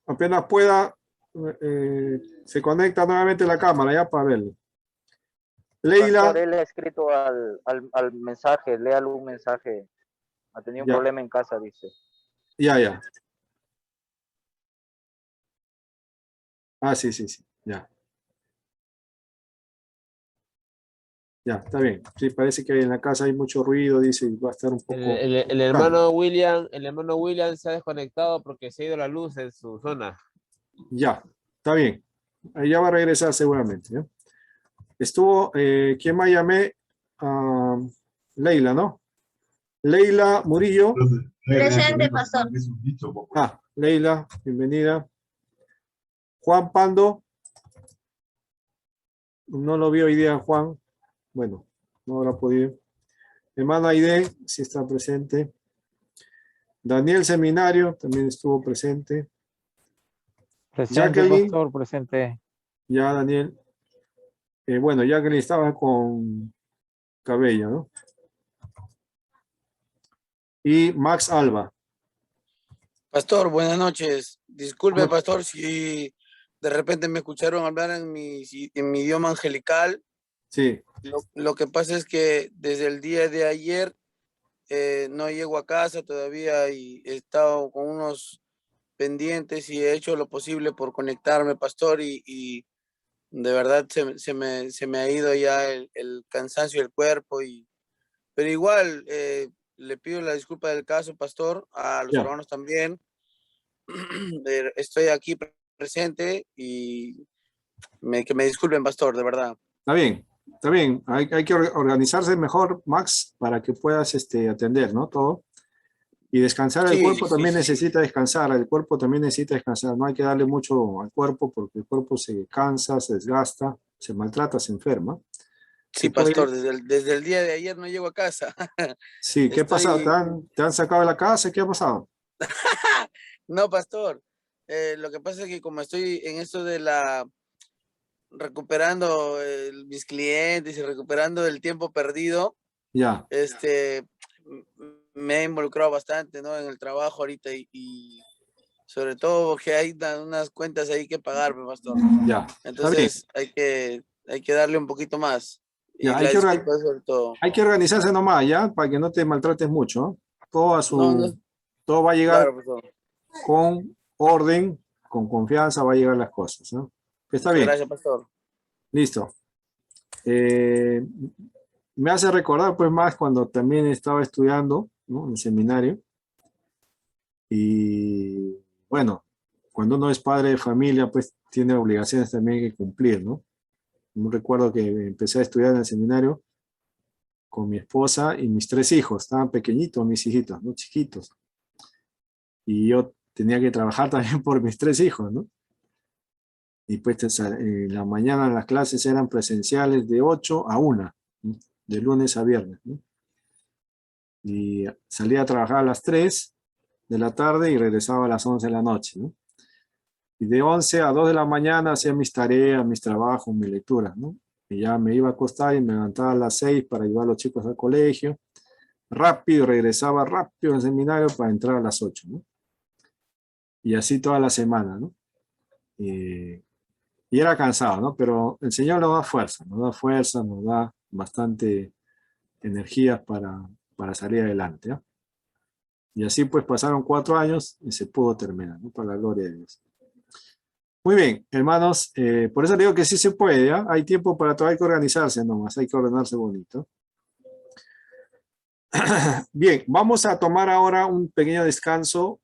apenas pueda, se conecta nuevamente la cámara ya para verlo. Leila. Pastor, él ha escrito al mensaje, léalo un mensaje. Ha tenido un Ya. problema en casa, dice. Ya. Sí, ya. Ya, está bien. Sí, parece que en la casa hay mucho ruido, dice, y va a estar un poco... El hermano William se ha desconectado porque se ha ido la luz en su zona. Ya, está bien. Ahí ya va a regresar seguramente, ¿no? Estuvo, ¿quién más llamé? Leila, ¿no? Leila Murillo. Presente, pastor. Leila, bienvenida. Juan Pando. No lo vi hoy día, Juan. Bueno, no habrá podido. Hermana Aide, sí está presente. Daniel Seminario también estuvo presente. Presente, Jacqueline. pastor, presente. Ya, Daniel. Bueno, Jacqueline estaba con Cabello, ¿no? Y Max Alba. Pastor, buenas noches. Disculpe, pastor, si de repente me escucharon hablar en mi idioma angelical. Sí. Lo que pasa es que desde el día de ayer no llego a casa todavía y he estado con unos pendientes y he hecho lo posible por conectarme, pastor, y de verdad se me ha ido ya el cansancio del cuerpo, pero igual le pido la disculpa del caso, pastor, a los hermanos también. Estoy aquí presente y que me disculpen, pastor, de verdad. Está bien, Está bien, hay que organizarse mejor, Max, para que puedas atender, ¿no? Todo. Y descansar, el Sí, cuerpo sí, también sí. necesita descansar, el cuerpo también necesita descansar. No hay que darle mucho al cuerpo porque el cuerpo se cansa, se desgasta, se maltrata, se enferma. Sí, Se puede. pastor, desde el día de ayer no llego a casa. Sí, ¿qué ha pasado? Estoy, Te han sacado de la casa? ¿Qué ha pasado? no, pastor. Lo que pasa es que como estoy en esto de recuperando mis clientes y recuperando el tiempo perdido, Ya, me he involucrado bastante, ¿no? En el trabajo ahorita y sobre todo que hay unas cuentas ahí que pagar, pastor. ya, está bien. Entonces hay que darle un poquito más. Y Ya, la disculpa sobre todo. hay que organizarse nomás, ¿ya? Para que no te maltrates mucho, ¿no? No, no, Todo va a llegar claro, pastor. con orden, con confianza, va a llegar las cosas, ¿no? Está Muchas bien, gracias, pastor. listo. Eh, Me hace recordar, pues, más cuando también estaba estudiando, ¿no? En el seminario. Y, bueno, cuando uno es padre de familia, pues, tiene obligaciones también que cumplir, ¿no? Yo recuerdo que empecé a estudiar en el seminario con mi esposa y mis 3 hijos. Estaban pequeñitos mis hijitos, ¿no? Chiquitos. Y yo tenía que trabajar también por mis 3 hijos, ¿no? Y pues en la mañana las clases eran presenciales de 8 a 1, ¿no? De lunes a viernes, ¿no? Y salía a trabajar a las 3 de la tarde y regresaba a las 11 de la noche, ¿no? Y de 11 a 2 de la mañana hacía mis tareas, mis trabajos, mis lecturas, ¿no? Y ya me iba a acostar y me levantaba a las 6 para llevar a los chicos al colegio. Rápido, regresaba rápido al seminario para entrar a las 8, ¿no? Y así toda la semana, ¿no? Y era cansado, ¿no? Pero el Señor nos da fuerza, nos da bastante energías para salir adelante, ¿no? Y así pues pasaron 4 años y se pudo terminar, ¿no? Para la gloria de Dios. Muy bien, hermanos, por eso digo que sí se puede, ¿ya? Hay tiempo para todo, hay que organizarse nomás, hay que ordenarse bonito. Bien, vamos a tomar ahora un pequeño descanso